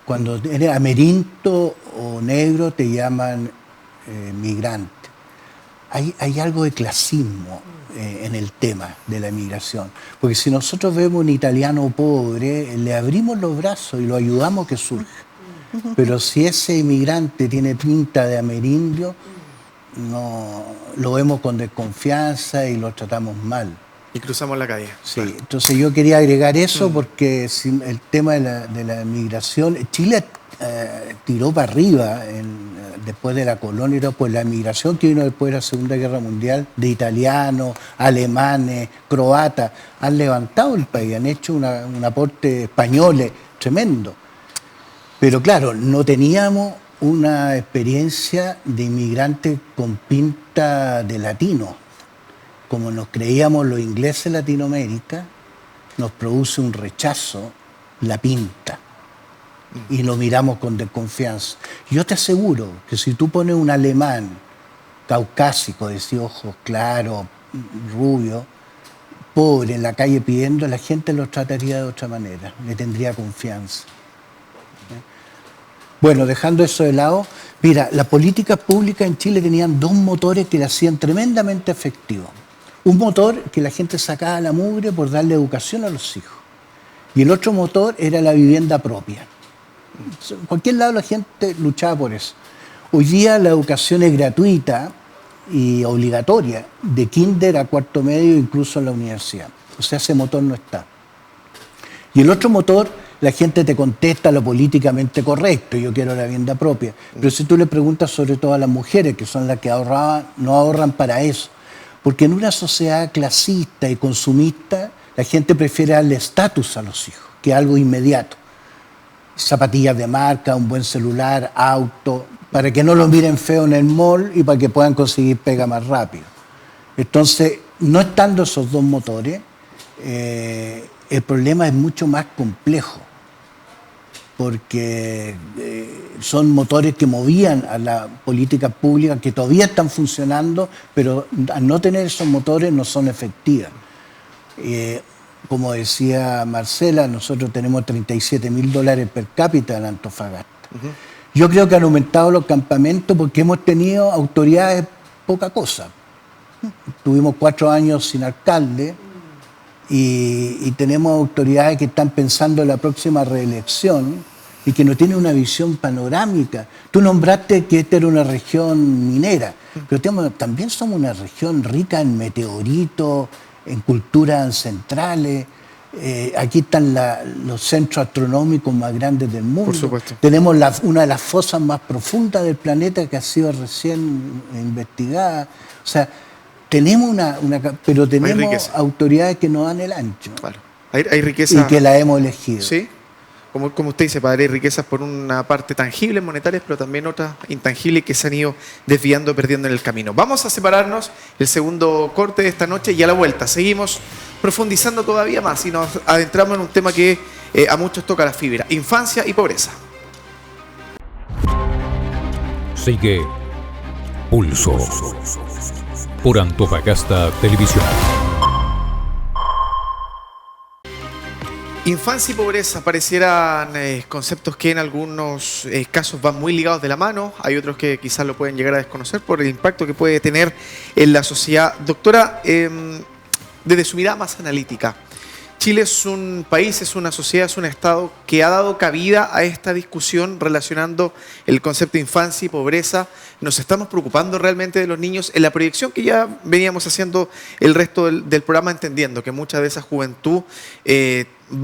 Cuando eres amerinto o negro te llaman migrante. Hay algo de clasismo en el tema de la migración. Porque si nosotros vemos un italiano pobre, le abrimos los brazos y lo ayudamos a que surja. Pero si ese inmigrante tiene pinta de amerindio, no, lo vemos con desconfianza y lo tratamos mal. Y cruzamos la calle. Sí, claro. Entonces yo quería agregar eso porque el tema de la migración, Chile tiró para arriba después de la colonia, pues la migración que vino después de la Segunda Guerra Mundial, de italianos, alemanes, croatas, han levantado el país, han hecho un aporte español tremendo. Pero claro, no teníamos una experiencia de inmigrantes con pinta de latino. Como nos creíamos los ingleses en Latinoamérica, nos produce un rechazo la pinta y lo miramos con desconfianza. Yo te aseguro que si tú pones un alemán caucásico, de ojos claros, rubio, pobre en la calle pidiendo, la gente lo trataría de otra manera, le tendría confianza. Bueno, dejando eso de lado, mira, las políticas públicas en Chile tenían 2 motores que le hacían tremendamente efectivos. Un motor que la gente sacaba la mugre por darle educación a los hijos. Y el otro motor era la vivienda propia. En cualquier lado la gente luchaba por eso. Hoy día la educación es gratuita y obligatoria, de kinder a cuarto medio, incluso en la universidad. O sea, ese motor no está. Y el otro motor, la gente te contesta lo políticamente correcto, yo quiero la vivienda propia. Pero si tú le preguntas sobre todo a las mujeres, que son las que ahorraban, no ahorran para eso. Porque en una sociedad clasista y consumista, la gente prefiere darle estatus a los hijos, que algo inmediato. Zapatillas de marca, un buen celular, auto, para que no lo miren feo en el mall y para que puedan conseguir pega más rápido. Entonces, no estando esos dos motores, el problema es mucho más complejo, porque son motores que movían a la política pública, que todavía están funcionando, pero al no tener esos motores no son efectivas. Como decía Marcela, nosotros tenemos $37.000 per cápita en Antofagasta. Yo creo que han aumentado los campamentos porque hemos tenido autoridades poca cosa. Tuvimos 4 años sin alcalde y tenemos autoridades que están pensando en la próxima reelección y que no tienen una visión panorámica. Tú nombraste que esta era una región minera, pero también somos una región rica en meteoritos, en culturas ancestrales. Aquí están los centros astronómicos más grandes del mundo. Por supuesto. Tenemos una de las fosas más profundas del planeta que ha sido recién investigada. O sea, tenemos pero tenemos autoridades que nos dan el ancho. Claro. Hay riqueza. Y que la hemos elegido. Sí. Como usted dice, padre, hay riquezas por una parte tangibles, monetarias, pero también otras intangibles que se han ido desviando, perdiendo en el camino. Vamos a separarnos el segundo corte de esta noche y a la vuelta seguimos profundizando todavía más y nos adentramos en un tema que a muchos toca la fibra: infancia y pobreza. Sigue Pulso por Antofagasta Televisión. Infancia y pobreza parecieran conceptos que en algunos casos van muy ligados de la mano. Hay otros que quizás lo pueden llegar a desconocer por el impacto que puede tener en la sociedad. Doctora, desde su mirada más analítica, Chile es un país, es una sociedad, es un Estado que ha dado cabida a esta discusión relacionando el concepto de infancia y pobreza. ¿Nos estamos preocupando realmente de los niños en la proyección que ya veníamos haciendo el resto del programa, entendiendo que mucha de esa juventud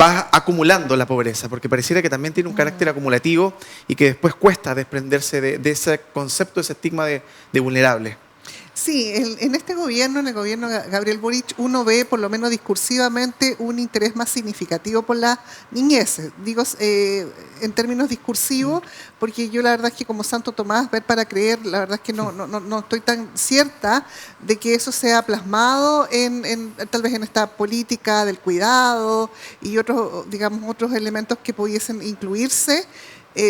va acumulando la pobreza, porque pareciera que también tiene un carácter acumulativo y que después cuesta desprenderse de ese concepto, de ese estigma de vulnerable? Sí, en este gobierno, en el gobierno de Gabriel Boric, uno ve, por lo menos discursivamente, un interés más significativo por la niñez. Digo, en términos discursivos, porque yo la verdad es que como Santo Tomás, ver para creer, la verdad es que no estoy tan cierta de que eso sea plasmado tal vez en esta política del cuidado y otros, digamos, otros elementos que pudiesen incluirse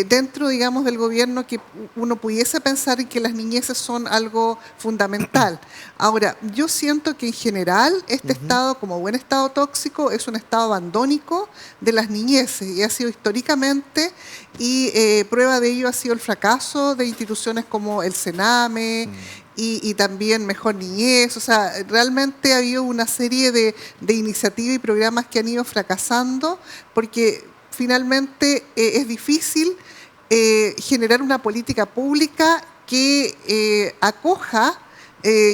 dentro, digamos, del gobierno, que uno pudiese pensar en que las niñeces son algo fundamental. Ahora, yo siento que en general este Estado, como buen Estado tóxico, es un Estado abandónico de las niñeces y ha sido históricamente, y prueba de ello ha sido el fracaso de instituciones como el Sename y también Mejor Niñez. O sea, realmente ha habido una serie de iniciativas y programas que han ido fracasando porque finalmente es difícil generar una política pública que acoja,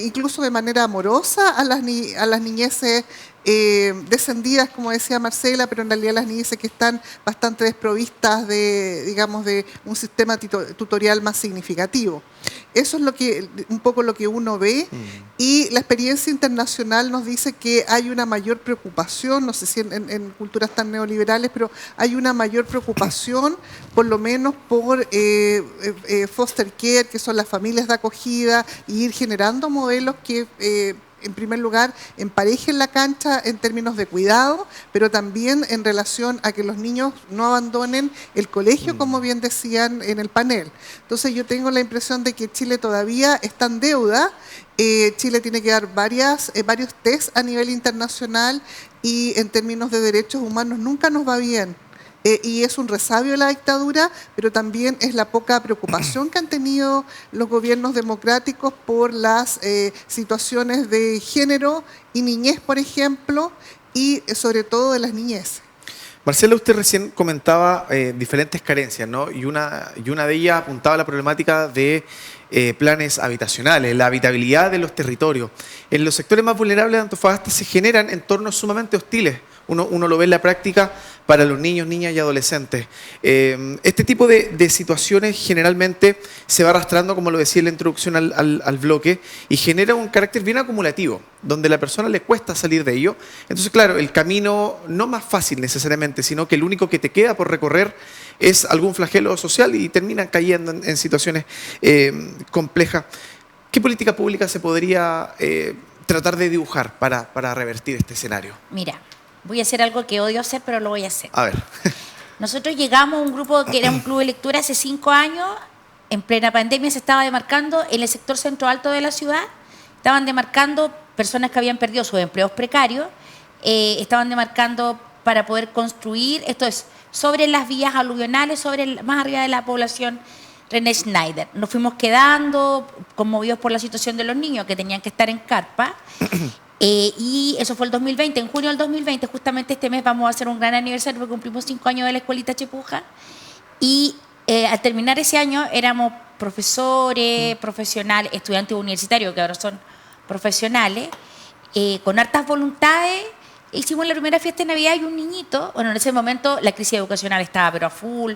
incluso de manera amorosa, a las niñeces descendidas, como decía Marcela, pero en realidad las niñeces que están bastante desprovistas de, digamos, de un sistema tutorial más significativo. Eso es un poco lo que uno ve, y la experiencia internacional nos dice que hay una mayor preocupación, no sé si en culturas tan neoliberales, pero hay una mayor preocupación, por lo menos por foster care, que son las familias de acogida, y ir generando modelos que en primer lugar, emparejen la cancha en términos de cuidado, pero también en relación a que los niños no abandonen el colegio, como bien decían en el panel. Entonces yo tengo la impresión de que Chile todavía está en deuda. Chile tiene que dar varios test a nivel internacional, y en términos de derechos humanos nunca nos va bien. Y es un resabio de la dictadura, pero también es la poca preocupación que han tenido los gobiernos democráticos por las situaciones de género y niñez, por ejemplo, y sobre todo de las niñeces. Marcela, usted recién comentaba diferentes carencias, ¿no? Y una de ellas apuntaba a la problemática de planes habitacionales, la habitabilidad de los territorios. En los sectores más vulnerables de Antofagasta se generan entornos sumamente hostiles. Uno lo ve en la práctica para los niños, niñas y adolescentes. Este tipo de situaciones generalmente se va arrastrando, como lo decía en la introducción al bloque, y genera un carácter bien acumulativo, donde a la persona le cuesta salir de ello. Entonces, claro, el camino no más fácil necesariamente, sino que el único que te queda por recorrer es algún flagelo social y terminan cayendo en situaciones complejas. ¿Qué política pública se podría tratar de dibujar para revertir este escenario? Mira, voy a hacer algo que odio hacer, pero lo voy a hacer. A ver. Nosotros llegamos a un grupo que era un club de lectura hace 5 años. En plena pandemia se estaba demarcando en el sector centro alto de la ciudad. Estaban demarcando personas que habían perdido sus empleos precarios. Estaban demarcando para poder construir, esto es, sobre las vías aluvionales, más arriba de la población René Schneider. Nos fuimos quedando conmovidos por la situación de los niños que tenían que estar en carpa. Y eso fue el 2020. En junio del 2020, justamente este mes, vamos a hacer un gran aniversario porque cumplimos 5 años de la escuelita Chepuja. Y al terminar ese año éramos profesores, profesionales, estudiantes universitarios que ahora son profesionales, con hartas voluntades. Hicimos la primera fiesta de Navidad y un niñito, bueno, en ese momento la crisis educacional estaba pero a full,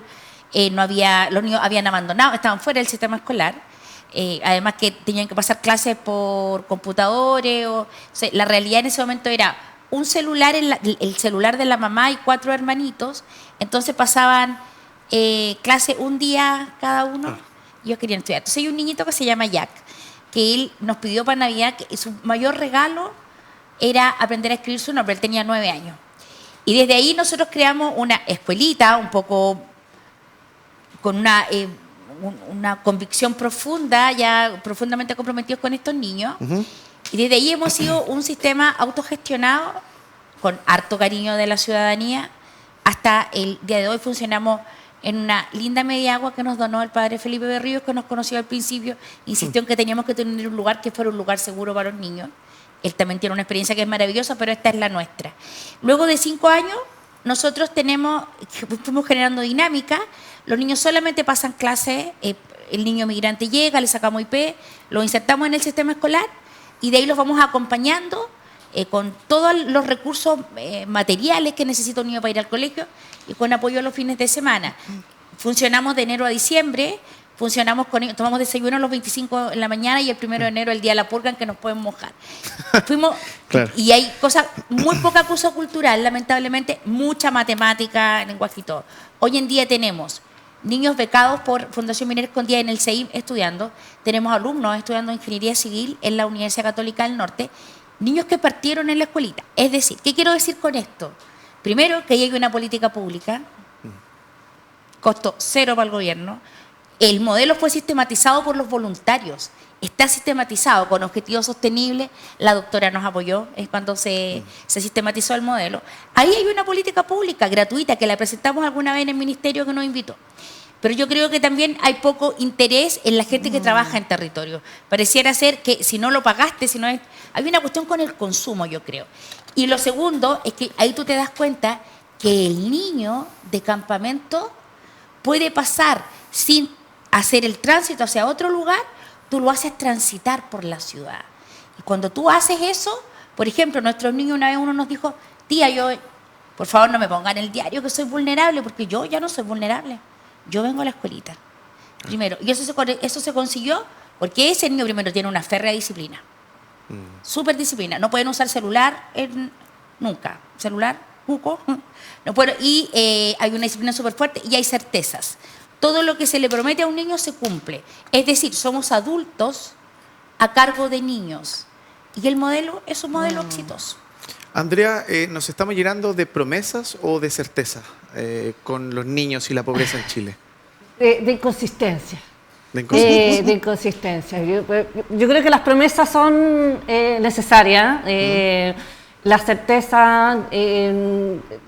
los niños habían abandonado, estaban fuera del sistema escolar, además que tenían que pasar clases por computadores, la realidad en ese momento era un celular, el celular de la mamá y 4 hermanitos, entonces pasaban clase un día cada uno, y ellos querían estudiar. Entonces hay un niñito que se llama Jack, que él nos pidió para Navidad que su mayor regalo era aprender a escribir su nombre. Él tenía 9 años. Y desde ahí nosotros creamos una escuelita, un poco con una convicción profunda, ya profundamente comprometidos con estos niños. Y desde ahí hemos sido un sistema autogestionado, con harto cariño de la ciudadanía. Hasta el día de hoy funcionamos en una linda media agua que nos donó el padre Felipe Berríos, que nos conoció al principio, insistió en que teníamos que tener un lugar que fuera un lugar seguro para los niños. Él también tiene una experiencia que es maravillosa, pero esta es la nuestra. Luego de 5 años, nosotros fuimos generando dinámica. Los niños solamente pasan clases, el niño migrante llega, le sacamos IP, lo insertamos en el sistema escolar y de ahí los vamos acompañando con todos los recursos materiales que necesita un niño para ir al colegio y con apoyo a los fines de semana. Funcionamos de enero a diciembre. Funcionamos con ellos, tomamos desayuno los 25 en la mañana y el 1 de enero el día de la purga en que nos pueden mojar. Claro. Y hay cosas, muy poca cosa cultural, lamentablemente, mucha matemática, lenguaje y todo. Hoy en día tenemos niños becados por Fundación Minera Escondida en el CEIM estudiando, tenemos alumnos estudiando ingeniería civil en la Universidad Católica del Norte, niños que partieron en la escuelita. Es decir, ¿qué quiero decir con esto? Primero, que ahí hay una política pública, costo cero para el gobierno. El modelo fue sistematizado por los voluntarios, está sistematizado con objetivos sostenibles, la doctora nos apoyó cuando se sistematizó el modelo. Ahí hay una política pública gratuita que la presentamos alguna vez en el ministerio que nos invitó. Pero yo creo que también hay poco interés en la gente que trabaja en territorio. Pareciera ser que si no lo pagaste, hay una cuestión con el consumo, yo creo. Y lo segundo es que ahí tú te das cuenta que el niño de campamento puede pasar sin hacer el tránsito hacia otro lugar, tú lo haces transitar por la ciudad. Y cuando tú haces eso, por ejemplo, nuestros niños una vez uno nos dijo, tía, por favor no me pongan en el diario que soy vulnerable, porque yo ya no soy vulnerable. Yo vengo a la escuelita. Primero, y eso se consiguió porque ese niño primero tiene una férrea disciplina. Súper disciplina. No pueden usar celular nunca. Celular, cuco. No pueden, y hay una disciplina súper fuerte y hay certezas. Todo lo que se le promete a un niño se cumple. Es decir, somos adultos a cargo de niños. Y el modelo es un modelo exitoso. Andrea, ¿nos estamos llenando de promesas o de certezas con los niños y la pobreza en Chile? De inconsistencia. ¿De inconsistencia? De inconsistencia. Yo creo que las promesas son necesarias. La certeza,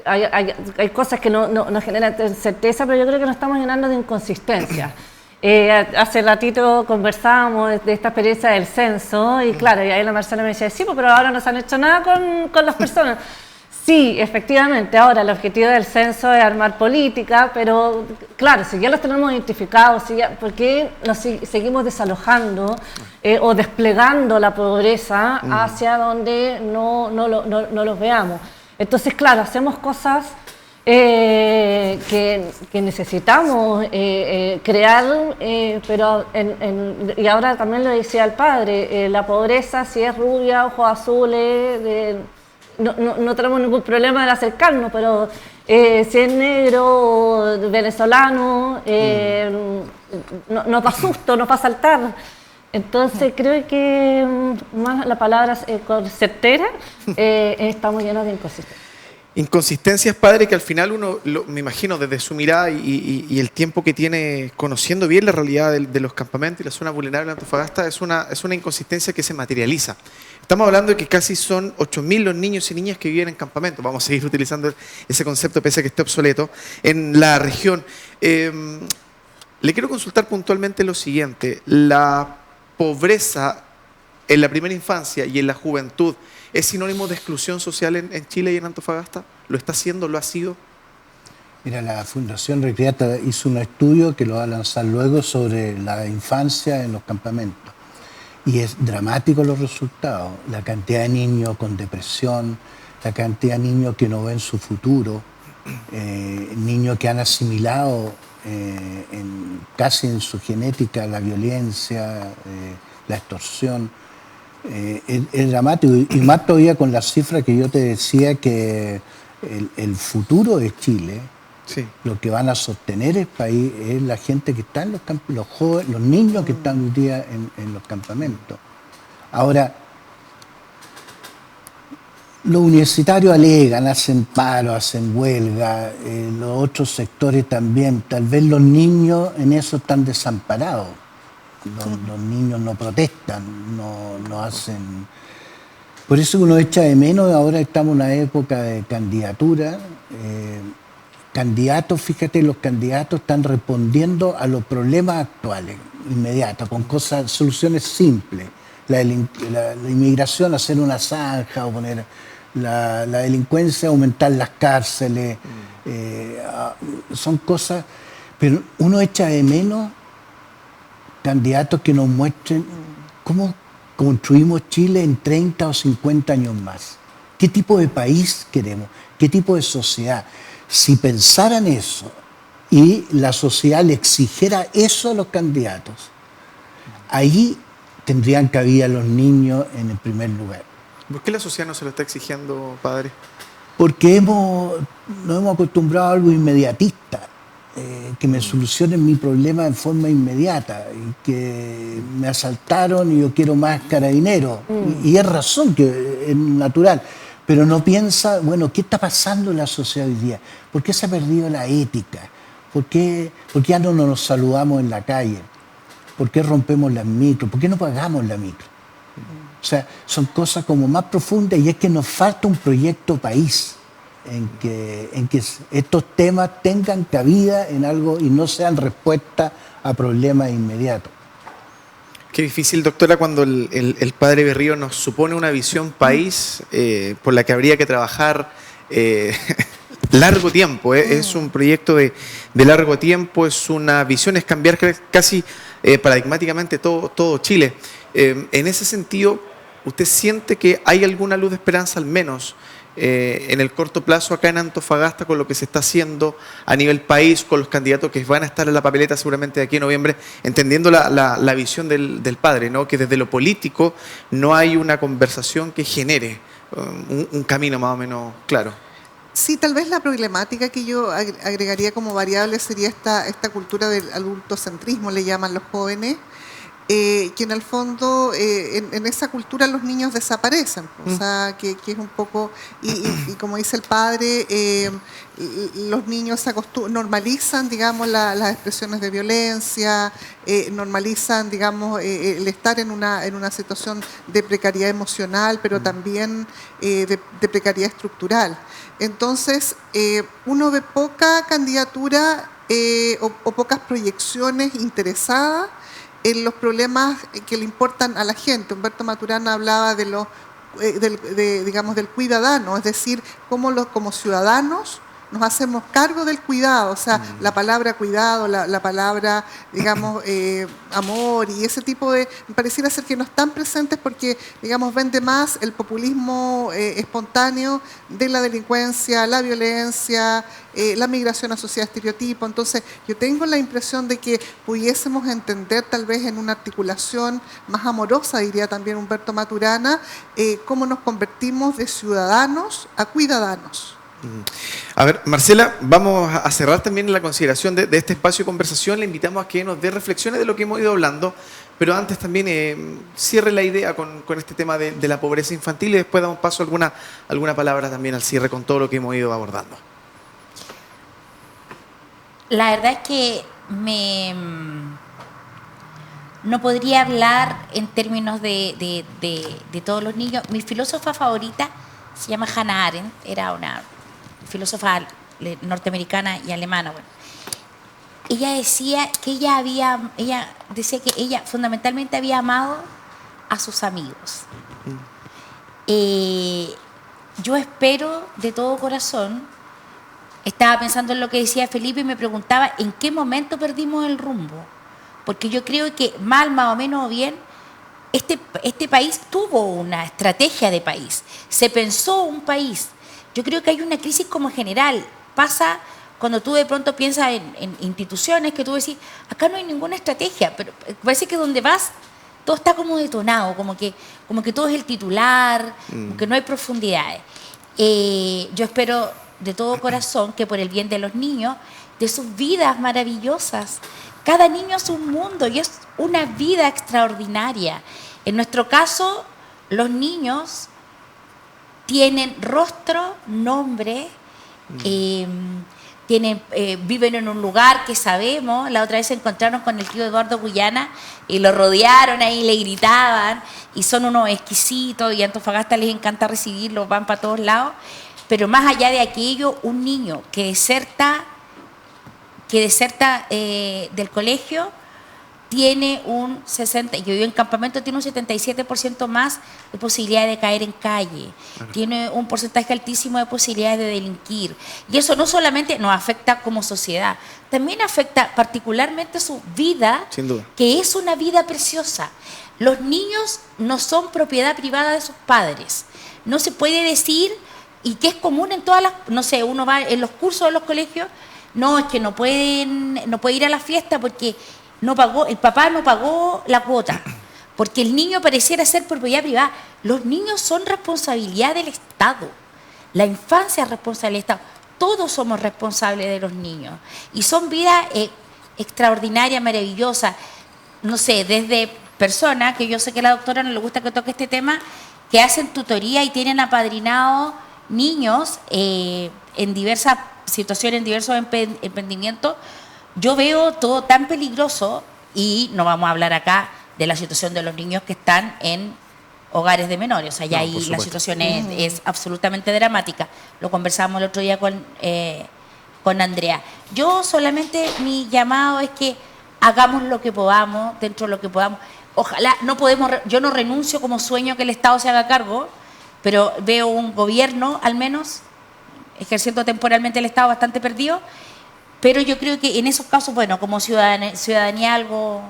hay cosas que no generan certeza, pero yo creo que nos estamos llenando de inconsistencia. Hace ratito conversábamos de esta experiencia del censo y claro, y ahí la Marcela me decía, sí, pero ahora no se han hecho nada con las personas. Sí, efectivamente, ahora el objetivo del censo es armar política, pero claro, si ya los tenemos identificados, ¿por qué nos seguimos desalojando o desplegando la pobreza hacia donde no los veamos? Entonces, claro, hacemos cosas que necesitamos crear, pero y ahora también lo decía el padre, la pobreza, si es rubia, ojos azules, no tenemos ningún problema de acercarnos, pero si es negro o venezolano, nos da susto, nos va a saltar. Entonces creo que más la palabra certera, estamos llenos de inconsistencias. Inconsistencias, padre, que al final uno, me imagino, desde su mirada y el tiempo que tiene conociendo bien la realidad de los campamentos y la zona vulnerable de Antofagasta, es una inconsistencia que se materializa. Estamos hablando de que casi son 8.000 los niños y niñas que viven en campamentos. Vamos a seguir utilizando ese concepto pese a que esté obsoleto en la región. Le quiero consultar puntualmente lo siguiente. La pobreza en la primera infancia y en la juventud, ¿es sinónimo de exclusión social en Chile y en Antofagasta? ¿Lo está haciendo? ¿Lo ha sido? Mira, la Fundación Recreata hizo un estudio que lo va a lanzar luego sobre la infancia en los campamentos. Y es dramático los resultados. La cantidad de niños con depresión, la cantidad de niños que no ven su futuro, niños que han asimilado casi en su genética la violencia, la extorsión. Es dramático, y más todavía con la cifra que yo te decía que el futuro de Chile, sí, lo que van a sostener el país es la gente que está en los campos, los jóvenes, los niños que están un día en los campamentos. Ahora, los universitarios alegan, hacen paro, hacen huelga, los otros sectores también, tal vez los niños en eso están desamparados. Los niños no protestan, no hacen... Por eso uno echa de menos, ahora estamos en una época de candidatura. Candidatos, fíjate, los candidatos están respondiendo a los problemas actuales, inmediatos, con cosas, soluciones simples. La inmigración, hacer una zanja, o poner la delincuencia, aumentar las cárceles. Son cosas, pero uno echa de menos candidatos que nos muestren cómo construimos Chile en 30 o 50 años más. ¿Qué tipo de país queremos? ¿Qué tipo de sociedad? Si pensaran eso y la sociedad le exigiera eso a los candidatos, ahí tendrían cabida los niños en el primer lugar. ¿Por qué la sociedad no se lo está exigiendo, padre? Porque nos hemos acostumbrado a algo inmediatista. Que me solucionen mi problema en forma inmediata, y que me asaltaron y yo quiero más carabineros. Y es razón, que es natural, pero no piensa, bueno, ¿qué está pasando en la sociedad hoy día? ¿Por qué se ha perdido la ética? ¿Por qué ya no nos saludamos en la calle? ¿Por qué rompemos las micros? ¿Por qué no pagamos la micro? O sea, son cosas como más profundas, y es que nos falta un proyecto país en que estos temas tengan cabida en algo y no sean respuesta a problemas inmediatos. Qué difícil, doctora, cuando el padre Berrío nos supone una visión país por la que habría que trabajar largo tiempo. Es un proyecto de largo tiempo, es una visión, es cambiar casi paradigmáticamente todo Chile. En ese sentido, ¿usted siente que hay alguna luz de esperanza al menos en el corto plazo acá en Antofagasta con lo que se está haciendo a nivel país, con los candidatos que van a estar en la papeleta seguramente de aquí en noviembre, entendiendo la visión del padre, ¿no? Que desde lo político no hay una conversación que genere un camino más o menos claro? Sí, tal vez la problemática que yo agregaría como variable sería esta cultura del adultocentrismo, le llaman los jóvenes, que en el fondo en esa cultura los niños desaparecen, o sea, que es un poco, y como dice el padre, los niños normalizan, digamos, las expresiones de violencia, normalizan, digamos, el estar en una situación de precariedad emocional, pero también de precariedad estructural. Entonces, uno ve poca candidatura o pocas proyecciones interesadas en los problemas que le importan a la gente. Humberto Maturana hablaba digamos, del cuidadano, es decir, cómo como ciudadanos nos hacemos cargo del cuidado, o sea, la palabra cuidado, la palabra, digamos, amor y ese tipo de, pareciera ser que no están presentes porque, digamos, vende más el populismo espontáneo de la delincuencia, la violencia, la migración asociada a estereotipos. Entonces, yo tengo la impresión de que pudiésemos entender tal vez en una articulación más amorosa, diría también Humberto Maturana, cómo nos convertimos de ciudadanos a cuidadanos. A ver, Marcela, vamos a cerrar también la consideración de este espacio de conversación. Le invitamos a que nos dé reflexiones de lo que hemos ido hablando, pero antes también cierre la idea con este tema de la pobreza infantil y después damos paso a alguna palabra también al cierre con todo lo que hemos ido abordando. La verdad es que no podría hablar en términos de todos los niños. Mi filósofa favorita se llama Hannah Arendt, era una filósofa norteamericana y alemana. Bueno. Ella decía que ella fundamentalmente había amado a sus amigos. Yo espero de todo corazón, estaba pensando en lo que decía Felipe y me preguntaba en qué momento perdimos el rumbo, porque yo creo que más o menos bien este país tuvo una estrategia de país, se pensó un país. Yo creo que hay una crisis como general, pasa cuando tú de pronto piensas en instituciones que tú decís, acá no hay ninguna estrategia, pero parece que donde vas todo está como detonado, como que todo es el titular, como que no hay profundidades. Yo espero de todo corazón que por el bien de los niños, de sus vidas maravillosas, cada niño es un mundo y es una vida extraordinaria. En nuestro caso, los niños tienen rostro, nombre, viven en un lugar que sabemos. La otra vez se encontraron con el tío Eduardo Guyana y lo rodearon ahí, le gritaban, y son unos exquisitos, y a Antofagasta les encanta recibirlos, van para todos lados. Pero más allá de aquello, un niño que deserta del colegio tiene un 60%, yo vivo en campamento, tiene un 77% más de posibilidades de caer en calle, tiene un porcentaje altísimo de posibilidades de delinquir. Y eso no solamente nos afecta como sociedad, también afecta particularmente su vida, sin duda, que es una vida preciosa. Los niños no son propiedad privada de sus padres. No se puede decir, y que es común en todas las, no sé, uno va en los cursos de los colegios, no, es que no puede ir a la fiesta porque el papá no pagó la cuota, porque el niño pareciera ser propiedad privada. Los niños son responsabilidad del Estado, la infancia es responsabilidad del Estado, todos somos responsables de los niños, y son vidas extraordinarias, maravillosas, no sé, desde personas, que yo sé que a la doctora no le gusta que toque este tema, que hacen tutoría y tienen apadrinados niños en diversas situaciones, en diversos emprendimientos. Yo veo todo tan peligroso, y no vamos a hablar acá de la situación de los niños que están en hogares de menores. O sea, ya ahí la situación es absolutamente dramática. Lo conversamos el otro día con Andrea. Yo solamente, mi llamado es que hagamos lo que podamos, dentro de lo que podamos. Ojalá, yo no renuncio como sueño que el Estado se haga cargo, pero veo un gobierno, al menos, ejerciendo temporalmente el Estado bastante perdido. Pero yo creo que en esos casos, bueno, como ciudadanía algo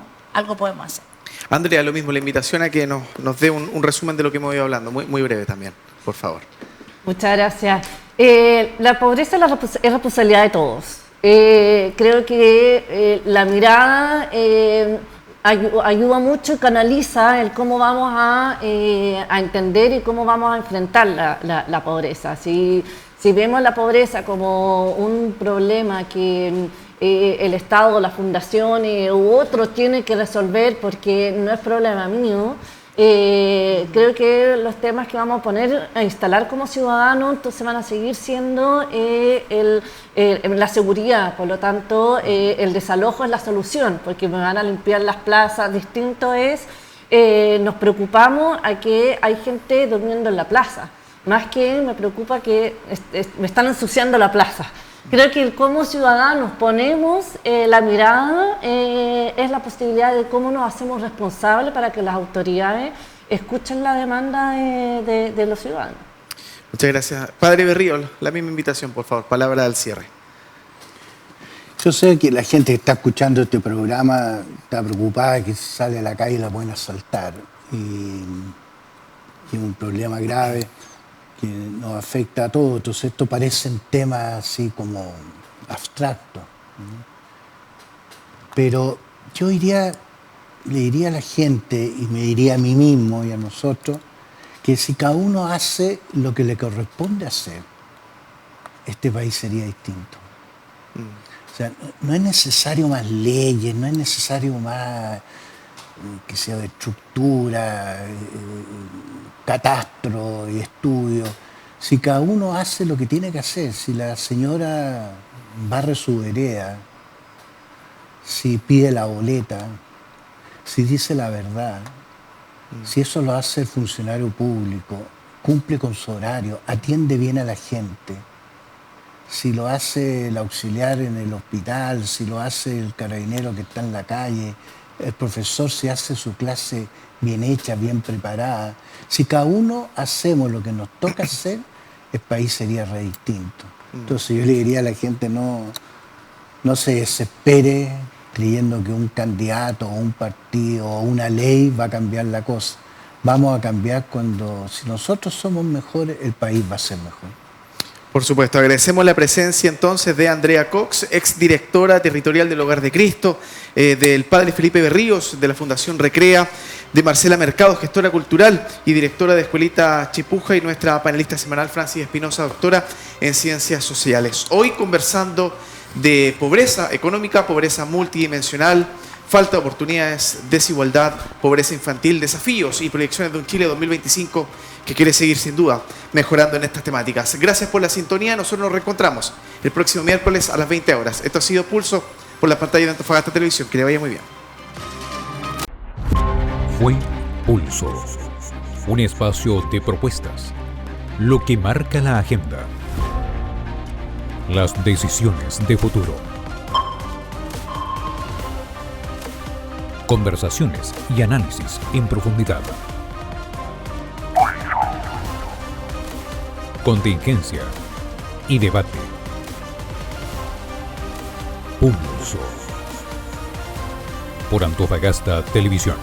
podemos hacer. Andrea, lo mismo, la invitación a que nos dé un resumen de lo que hemos ido hablando, muy breve también, por favor. Muchas gracias. La pobreza es responsabilidad de todos. Creo que la mirada ayuda mucho y canaliza el cómo vamos a entender y cómo vamos a enfrentar la pobreza. Si vemos la pobreza como un problema que el Estado, las fundaciones u otros tienen que resolver porque no es problema mío, creo que los temas que vamos a instalar como ciudadanos entonces van a seguir siendo la seguridad. Por lo tanto, el desalojo es la solución, porque me van a limpiar las plazas. Distinto es, nos preocupamos a que hay gente durmiendo en la plaza, más que me preocupa que me están ensuciando la plaza. Creo que como ciudadanos ponemos la mirada, es la posibilidad de cómo nos hacemos responsables para que las autoridades escuchen la demanda de los ciudadanos. Muchas gracias. Padre Berrío, la misma invitación, por favor, palabra al cierre. Yo sé que la gente que está escuchando este programa está preocupada que sale a la calle y la pueden asaltar. Y es un problema grave que nos afecta a todos. Entonces esto parecen temas así como abstractos. Pero yo le diría a la gente y me diría a mí mismo y a nosotros que si cada uno hace lo que le corresponde hacer, este país sería distinto. O sea, no es necesario más leyes, no es necesario más que sea de estructura, catastro y estudio. Si cada uno hace lo que tiene que hacer, si la señora barre su vereda, si pide la boleta, si dice la verdad, si eso lo hace el funcionario público, cumple con su horario, atiende bien a la gente, si lo hace el auxiliar en el hospital, si lo hace el carabinero que está en la calle, el profesor si hace su clase bien hecha, bien preparada, si cada uno hacemos lo que nos toca hacer, el país sería re distinto. Entonces yo le diría a la gente no se desespere creyendo que un candidato o un partido o una ley va a cambiar la cosa. Vamos a cambiar si nosotros somos mejores, el país va a ser mejor. Por supuesto, agradecemos la presencia entonces de Andrea Cox, exdirectora territorial del Hogar de Cristo, del padre Felipe Berríos, de la Fundación Recrea, de Marcela Mercado, gestora cultural y directora de Escuelita Chipuja, y nuestra panelista semanal Francis Espinosa, doctora en Ciencias Sociales. Hoy conversando de pobreza económica, pobreza multidimensional, falta de oportunidades, desigualdad, pobreza infantil, desafíos y proyecciones de un Chile 2025 que quiere seguir sin duda mejorando en estas temáticas. Gracias por la sintonía, nosotros nos reencontramos el próximo miércoles a las 20 horas. Esto ha sido Pulso por la pantalla de Antofagasta Televisión. Que le vaya muy bien. Fue Pulso, un espacio de propuestas, lo que marca la agenda, las decisiones de futuro, conversaciones y análisis en profundidad, contingencia y debate. Pulso por Antofagasta Televisión.